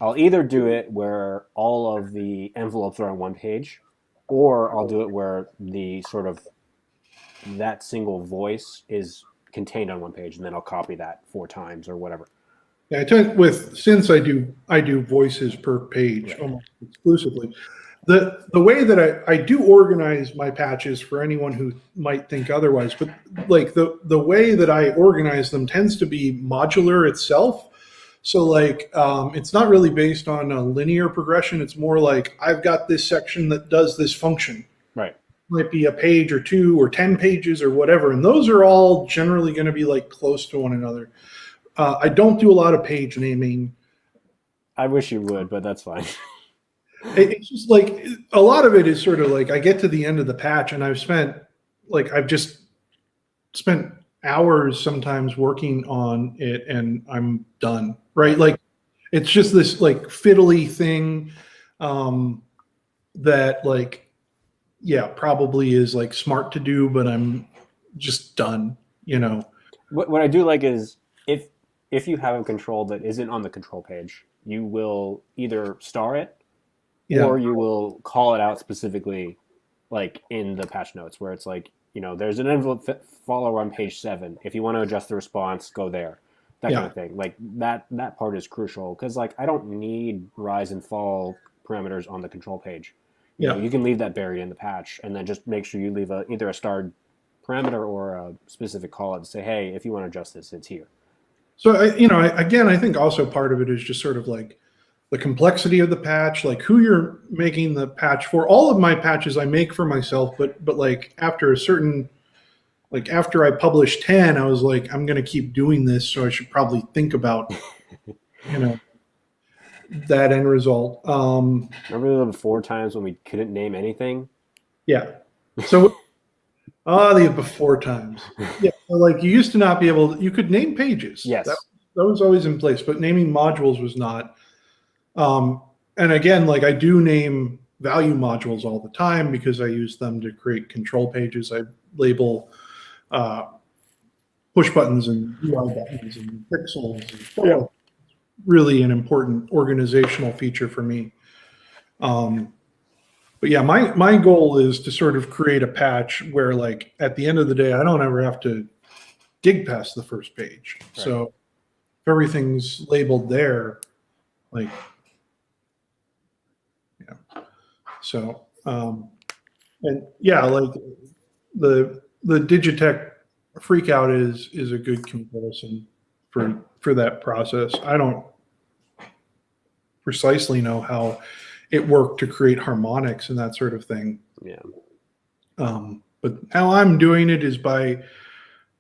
I'll either do it where all of the envelopes are on one page, or I'll do it where the sort of that single voice is contained on one page, and then I'll copy that 4 times or whatever. Yeah, with synths, I do voices per page, right, almost exclusively. The way that I do organize my patches, for anyone who might think otherwise, but like the way that I organize them tends to be modular itself. So it's not really based on a linear progression. It's more like I've got this section that does this function. Right. Might be a page or 2 or 10 pages or whatever. And those are all generally going to be like close to one another. I don't do a lot of page naming. I wish you would, but that's fine. It's just like a lot of it is sort of like I get to the end of the patch and I've just spent hours sometimes working on it and I'm done. Right. Like it's just this like fiddly thing that like, yeah, probably is like smart to do, but I'm just done, you know? What I do like is if you have a control that isn't on the control page, you will either star it Yeah. or you will call it out specifically, like in the patch notes, where it's like, there's an envelope follower on page 7. If you want to adjust the response, go there. That kind Yeah. of thing. Like that part is crucial because like I don't need rise and fall parameters on the control page. Yeah. You can leave that buried in the patch, and then just make sure you leave either a starred parameter or a specific call out to say, hey, if you want to adjust this, it's here. So again, I think also part of it is just sort of like the complexity of the patch, like who you're making the patch for. All of my patches I make for myself, but like after after I published 10, I was like, I'm going to keep doing this, so I should probably think about you know that end result. Remember the 4 times when we couldn't name anything? Yeah. So the before times. Yeah. So like you used to not be able. You could name pages. Yes. That was always in place, but naming modules was not. And again, like I do name value modules all the time because I use them to create control pages. I label push buttons and UI buttons and pixels. And Yeah. Really an important organizational feature for me. But yeah, my goal is to sort of create a patch where like at the end of the day, I don't ever have to dig past the first page. Right. So if everything's labeled there, like, yeah. So, and yeah, like the Digitech freakout is a good comparison for that process. I don't precisely know how it worked to create harmonics and that sort of thing. Yeah. But how I'm doing it is by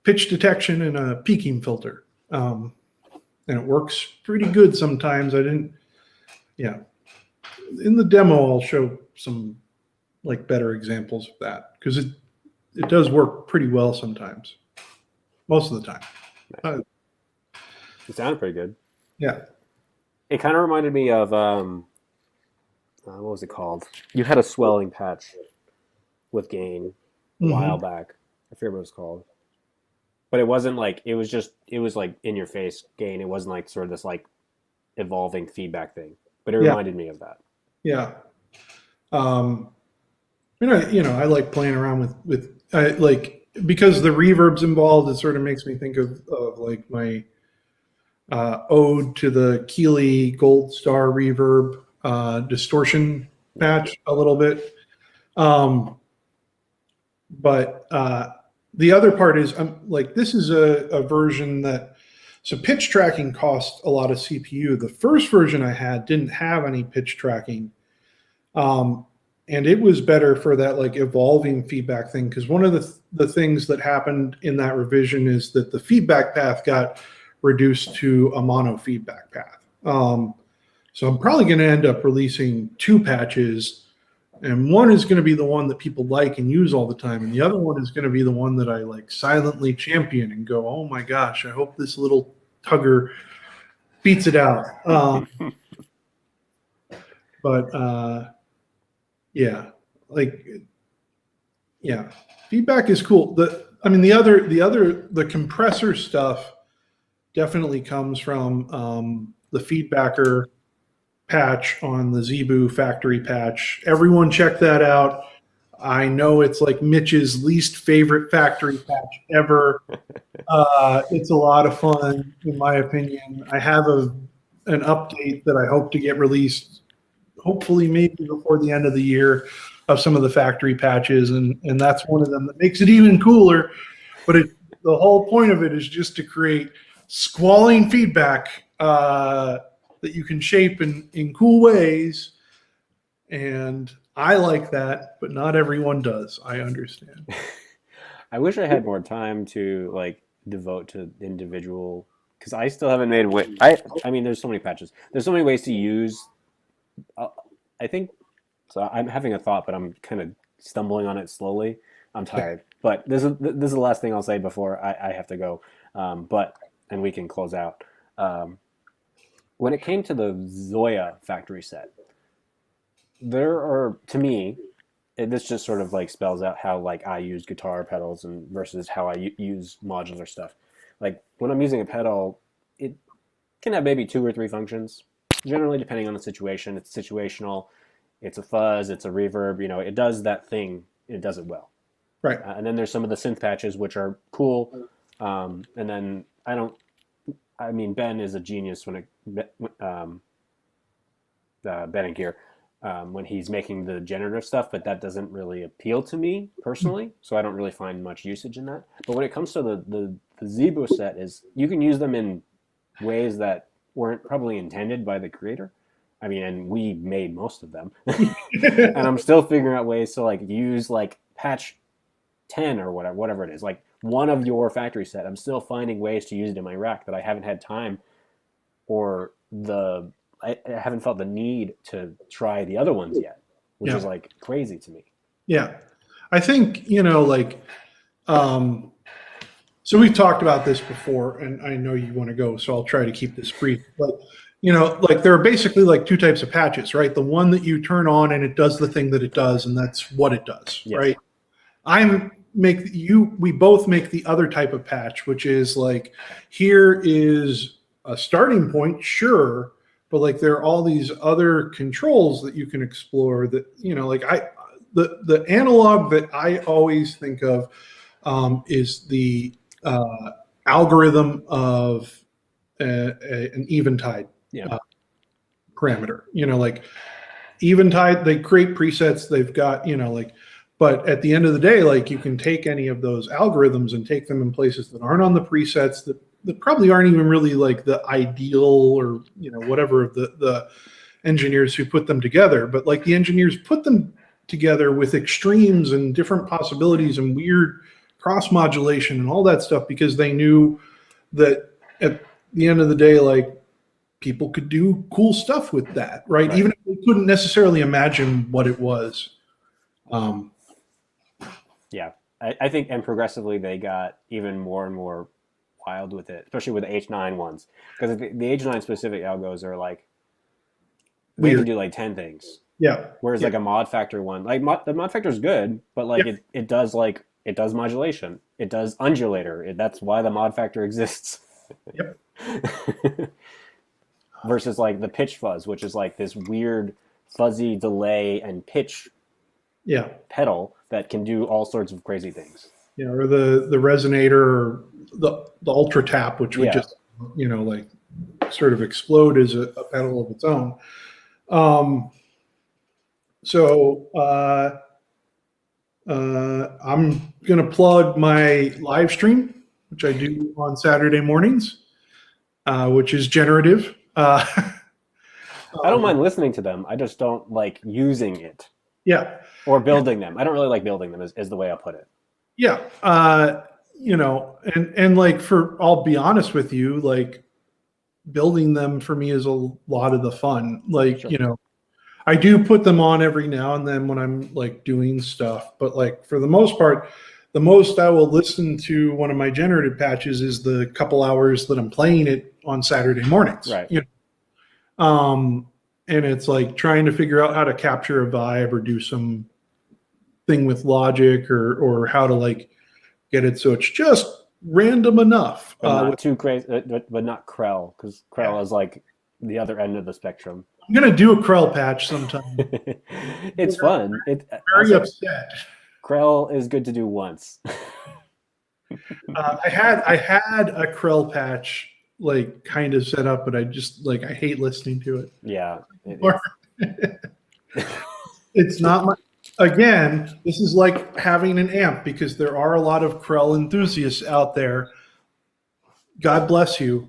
pitch detection and a peaking filter. And it works pretty good sometimes. Yeah. In the demo, I'll show some like better examples of that because it does work pretty well sometimes. Most of the time. It sounded pretty good. Yeah. It kind of reminded me of, what was it called? You had a swelling patch with gain a while back. I forget what it was called. But it wasn't like, it was like in your face gain. It wasn't like sort of this like evolving feedback thing. But it reminded me of that. Yeah. I like playing around with like, because the reverb's involved, it sort of makes me think of like my ode to the Keeley Gold Star reverb distortion patch a little bit. But the other part is like, this is a version that, so pitch tracking costs a lot of CPU. The first version I had didn't have any pitch tracking. And it was better for that like evolving feedback thing. Because one of the things that happened in that revision is that the feedback path got reduced to a mono feedback path. So I'm probably going to end up releasing 2 patches, and one is going to be the one that people like and use all the time, and the other one is going to be the one that I like silently champion and go, oh my gosh, I hope this little tugger beats it out. But yeah, like, yeah, feedback is cool. The compressor stuff definitely comes from the feedbacker patch on the Zebu factory patch. Everyone check that out. I know it's like Mitch's least favorite factory patch ever. It's a lot of fun, in my opinion. I have an update that I hope to get released, hopefully maybe before the end of the year, of some of the factory patches, and that's one of them that makes it even cooler. But the whole point of it is just to create squalling feedback that you can shape in cool ways. And I like that, but not everyone does. I understand. I wish I had more time to like devote to individual, because I still haven't made I mean, there's so many patches. There's so many ways to use I think so. I'm having a thought, but I'm kind of stumbling on it slowly. I'm tired, but this is the last thing I'll say before I have to go. And we can close out. Um, when it came to the ZOIA factory set, there are, to me, this just sort of like spells out how like I use guitar pedals and versus how I use modular stuff. Like when I'm using a pedal, it can have maybe 2 or 3 functions. Generally, depending on the situation, it's situational. It's a fuzz. It's a reverb. It does that thing. It does it well. Right. And then there's some of the synth patches which are cool. And then Ben is a genius when Ben and Gear. When he's making the generative stuff, but that doesn't really appeal to me personally, so I don't really find much usage in that. But when it comes to the Zeebo set, is you can use them in ways that weren't probably intended by the creator. I mean, and we made most of them, and I'm still figuring out ways to like use like patch 10 or whatever it is, like one of your factory set. I'm still finding ways to use it in my rack that I haven't had time or I haven't felt the need to try the other ones yet, which is like crazy to me. Yeah. I think, so we've talked about this before, and I know you want to go, so I'll try to keep this brief. But, like there are basically like 2 types of patches, right? The one that you turn on and it does the thing that it does, and that's what it does, right? We both make the other type of patch, which is like, here is a starting point, sure, but like there are all these other controls that you can explore that, like the analog that I always think of is the algorithm of an Eventide parameter. Like Eventide, they create presets, they've got, but at the end of the day, like you can take any of those algorithms and take them in places that aren't on the presets that probably aren't even really like the ideal or whatever of the engineers who put them together, but like the engineers put them together with extremes and different possibilities and weird cross modulation and all that stuff because they knew that at the end of the day, like people could do cool stuff with that, right? Even if they couldn't necessarily imagine what it was. I think, and progressively they got even more and more wild with it, especially with the H9 ones, because the H9 specific algos are like they can do like 10 things. Whereas like a mod factor one, like the mod factor is good, but like it does modulation, it does undulator. That's why the mod factor exists. Versus like the pitch fuzz, which is like this weird fuzzy delay and pitch pedal that can do all sorts of crazy things. Or the resonator, or the ultra tap, which would just like sort of explode as a pedal of its own. I'm gonna plug my live stream, which I do on Saturday mornings, which is generative. I don't mind listening to them. I just don't like using it. Or building them. I don't really like building them is the way I'll put it. And like I'll be honest with you, like building them for me is a lot of the fun. Like, I do put them on every now and then when I'm like doing stuff, but like for the most part, the most I will listen to one of my generative patches is the couple hours that I'm playing it on Saturday mornings. And it's like trying to figure out how to capture a vibe or do some thing with logic or how to like get it so it's just random enough. But not too crazy, but not Krell, because Krell is like the other end of the spectrum. I'm going to do a Krell patch sometime. It's fun. Very upset. Krell is good to do once. I had a Krell patch like kind of set up, but I just like I hate listening to it. It's not my. Again, this is like having an amp because there are a lot of Krell enthusiasts out there. God bless you.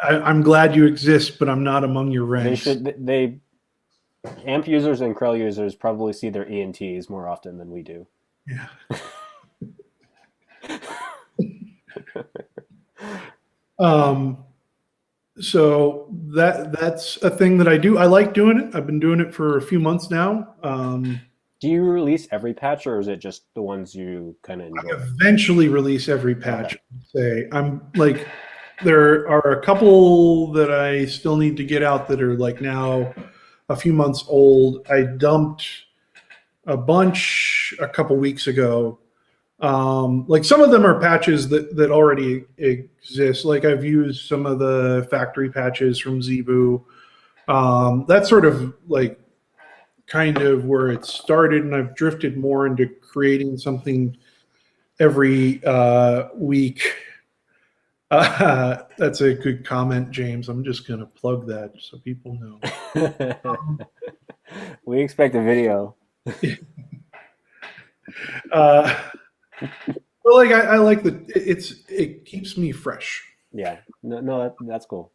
I'm glad you exist, but I'm not among your ranks. They amp users and Krell users probably see their ENTs more often than we do. So that's a thing that I do. I like doing it. I've been doing it for a few months now. Do you release every patch, or is it just the ones you kind of I enjoy? eventually release every patch. Okay. Say I'm like, there are a couple that I still need to get out that are like now a few months old. I dumped a bunch a couple weeks ago. Like some of them are patches that already exist. Like I've used some of the factory patches from Zebu. That's sort of like kind of where it started, and I've drifted more into creating something every week. That's a good comment, James. I'm just going to plug that so people know. We expect a video. Uh, but like I like it keeps me fresh. Yeah. No, that's cool.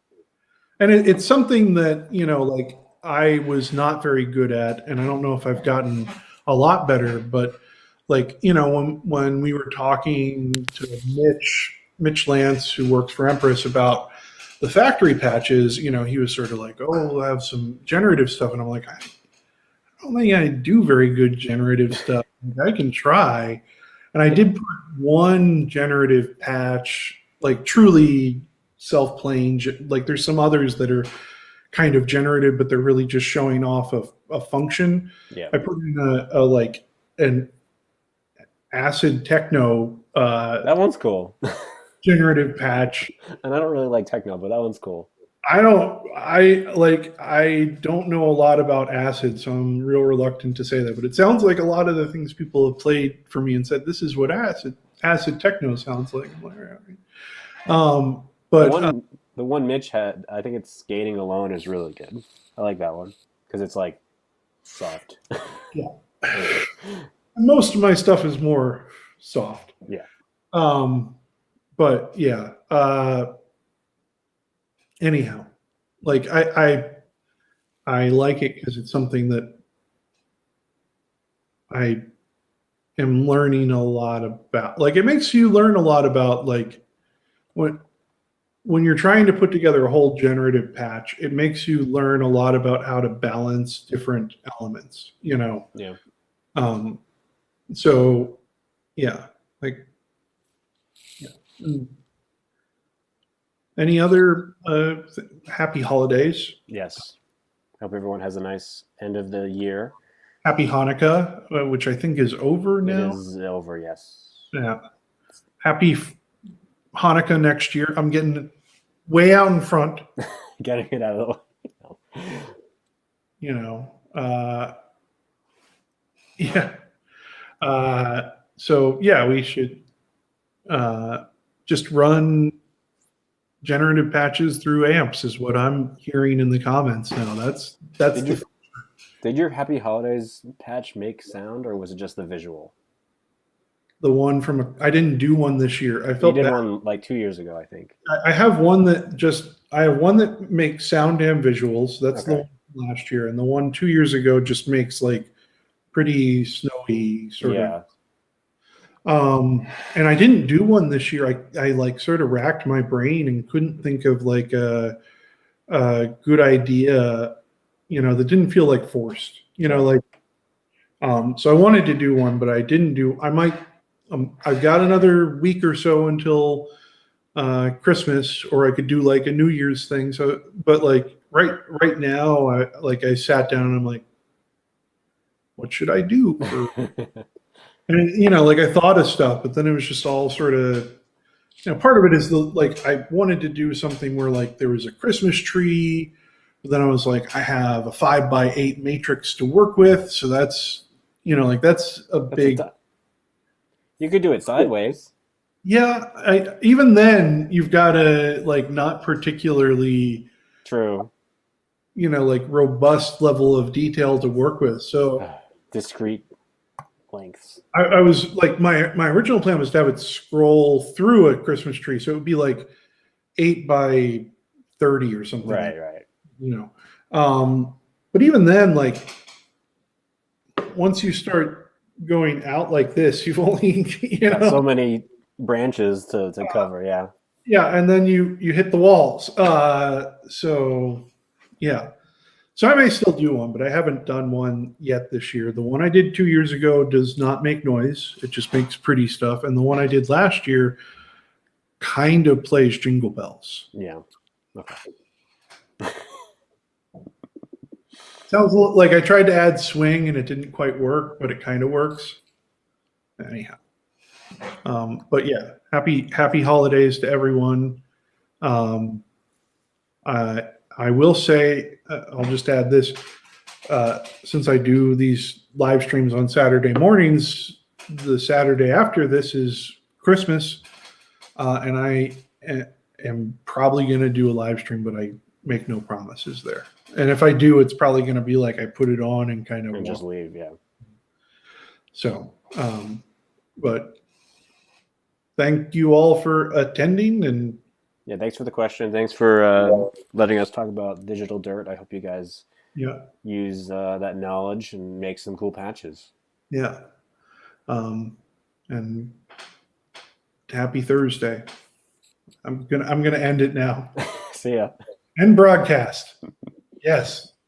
And it's something that, like I was not very good at, and I don't know if I've gotten a lot better, but like, when we were talking to Mitch Lance, who works for Empress, about the factory patches, he was sort of like, oh, we'll have some generative stuff. And I'm like, I don't think I do very good generative stuff. I can try. And I did put one generative patch, like truly self-playing. Like there's some others that are kind of generative, but they're really just showing off a function. Yeah. I put in a like an acid techno That one's cool. generative patch. And I don't really like techno, but that one's cool. I don't know a lot about acid, so I'm real reluctant to say that, but it sounds like a lot of the things people have played for me and said, this is what acid techno sounds like. I'm like, all right. But the one Mitch had, I think it's Skating Alone, is really good. I like that one because it's like soft. Yeah. Most of my stuff is more soft. Yeah. But yeah. Anyhow, like I like it because it's something that I am learning a lot about. Like it makes you learn a lot about like when you're trying to put together a whole generative patch, it makes you learn a lot about how to balance different elements, Yeah. So yeah, like yeah. Any other happy holidays? Yes. Hope everyone has a nice end of the year. Happy Hanukkah, which I think is over now. It is over, yes. Yeah. Happy Hanukkah next year. I'm getting way out in front. Getting it out of the way. Yeah. So yeah, we should just run generative patches through amps is what I'm hearing in the comments now. That's Did your Happy Holidays patch make sound, or was it just the visual? the one from I didn't do one this year. I You felt did bad. one like 2 years ago, I think. I have one that makes sound and visuals. That's the one from last year, and the one 2 years ago just makes like pretty snowy sort of. And I didn't do one this year. I like sort of racked my brain and couldn't think of like a good idea, that didn't feel like forced, so I wanted to do one, but I didn't do, I might, I've got another week or so until Christmas, or I could do like a New Year's thing. So, but like right now, I sat down and I'm like, what should I do for, and like I thought of stuff, but then it was just all sort of, part of it is I wanted to do something where like there was a Christmas tree, but then I was like, I have a 5x8 matrix to work with, so that's that's a big. You could do it sideways. Yeah, even then you've got a like not particularly True. Like robust level of detail to work with. So discrete lengths. I was like my original plan was to have it scroll through a Christmas tree, so it would be like 8x30 or something. Right. But even then, like once you start going out like this, you've only so many branches to cover. Yeah. Yeah, and then you hit the walls. So yeah. So I may still do one, but I haven't done one yet this year. The one I did 2 years ago does not make noise. It just makes pretty stuff. And the one I did last year kind of plays jingle bells. Yeah. Okay. Sounds a little like I tried to add swing and it didn't quite work, but it kind of works. Anyhow. But yeah, happy holidays to everyone. I will say, I'll just add this, since I do these live streams on Saturday mornings, the Saturday after this is Christmas, and I am probably going to do a live stream, but I make no promises there. And if I do, it's probably going to be like I put it on and kind of just leave. Yeah. So, but thank you all for attending, and yeah, thanks for the question. Thanks for letting us talk about digital dirt. I hope you guys use that knowledge and make some cool patches. Yeah. And happy Thursday. I'm gonna end it now. See ya. End broadcast. Yes.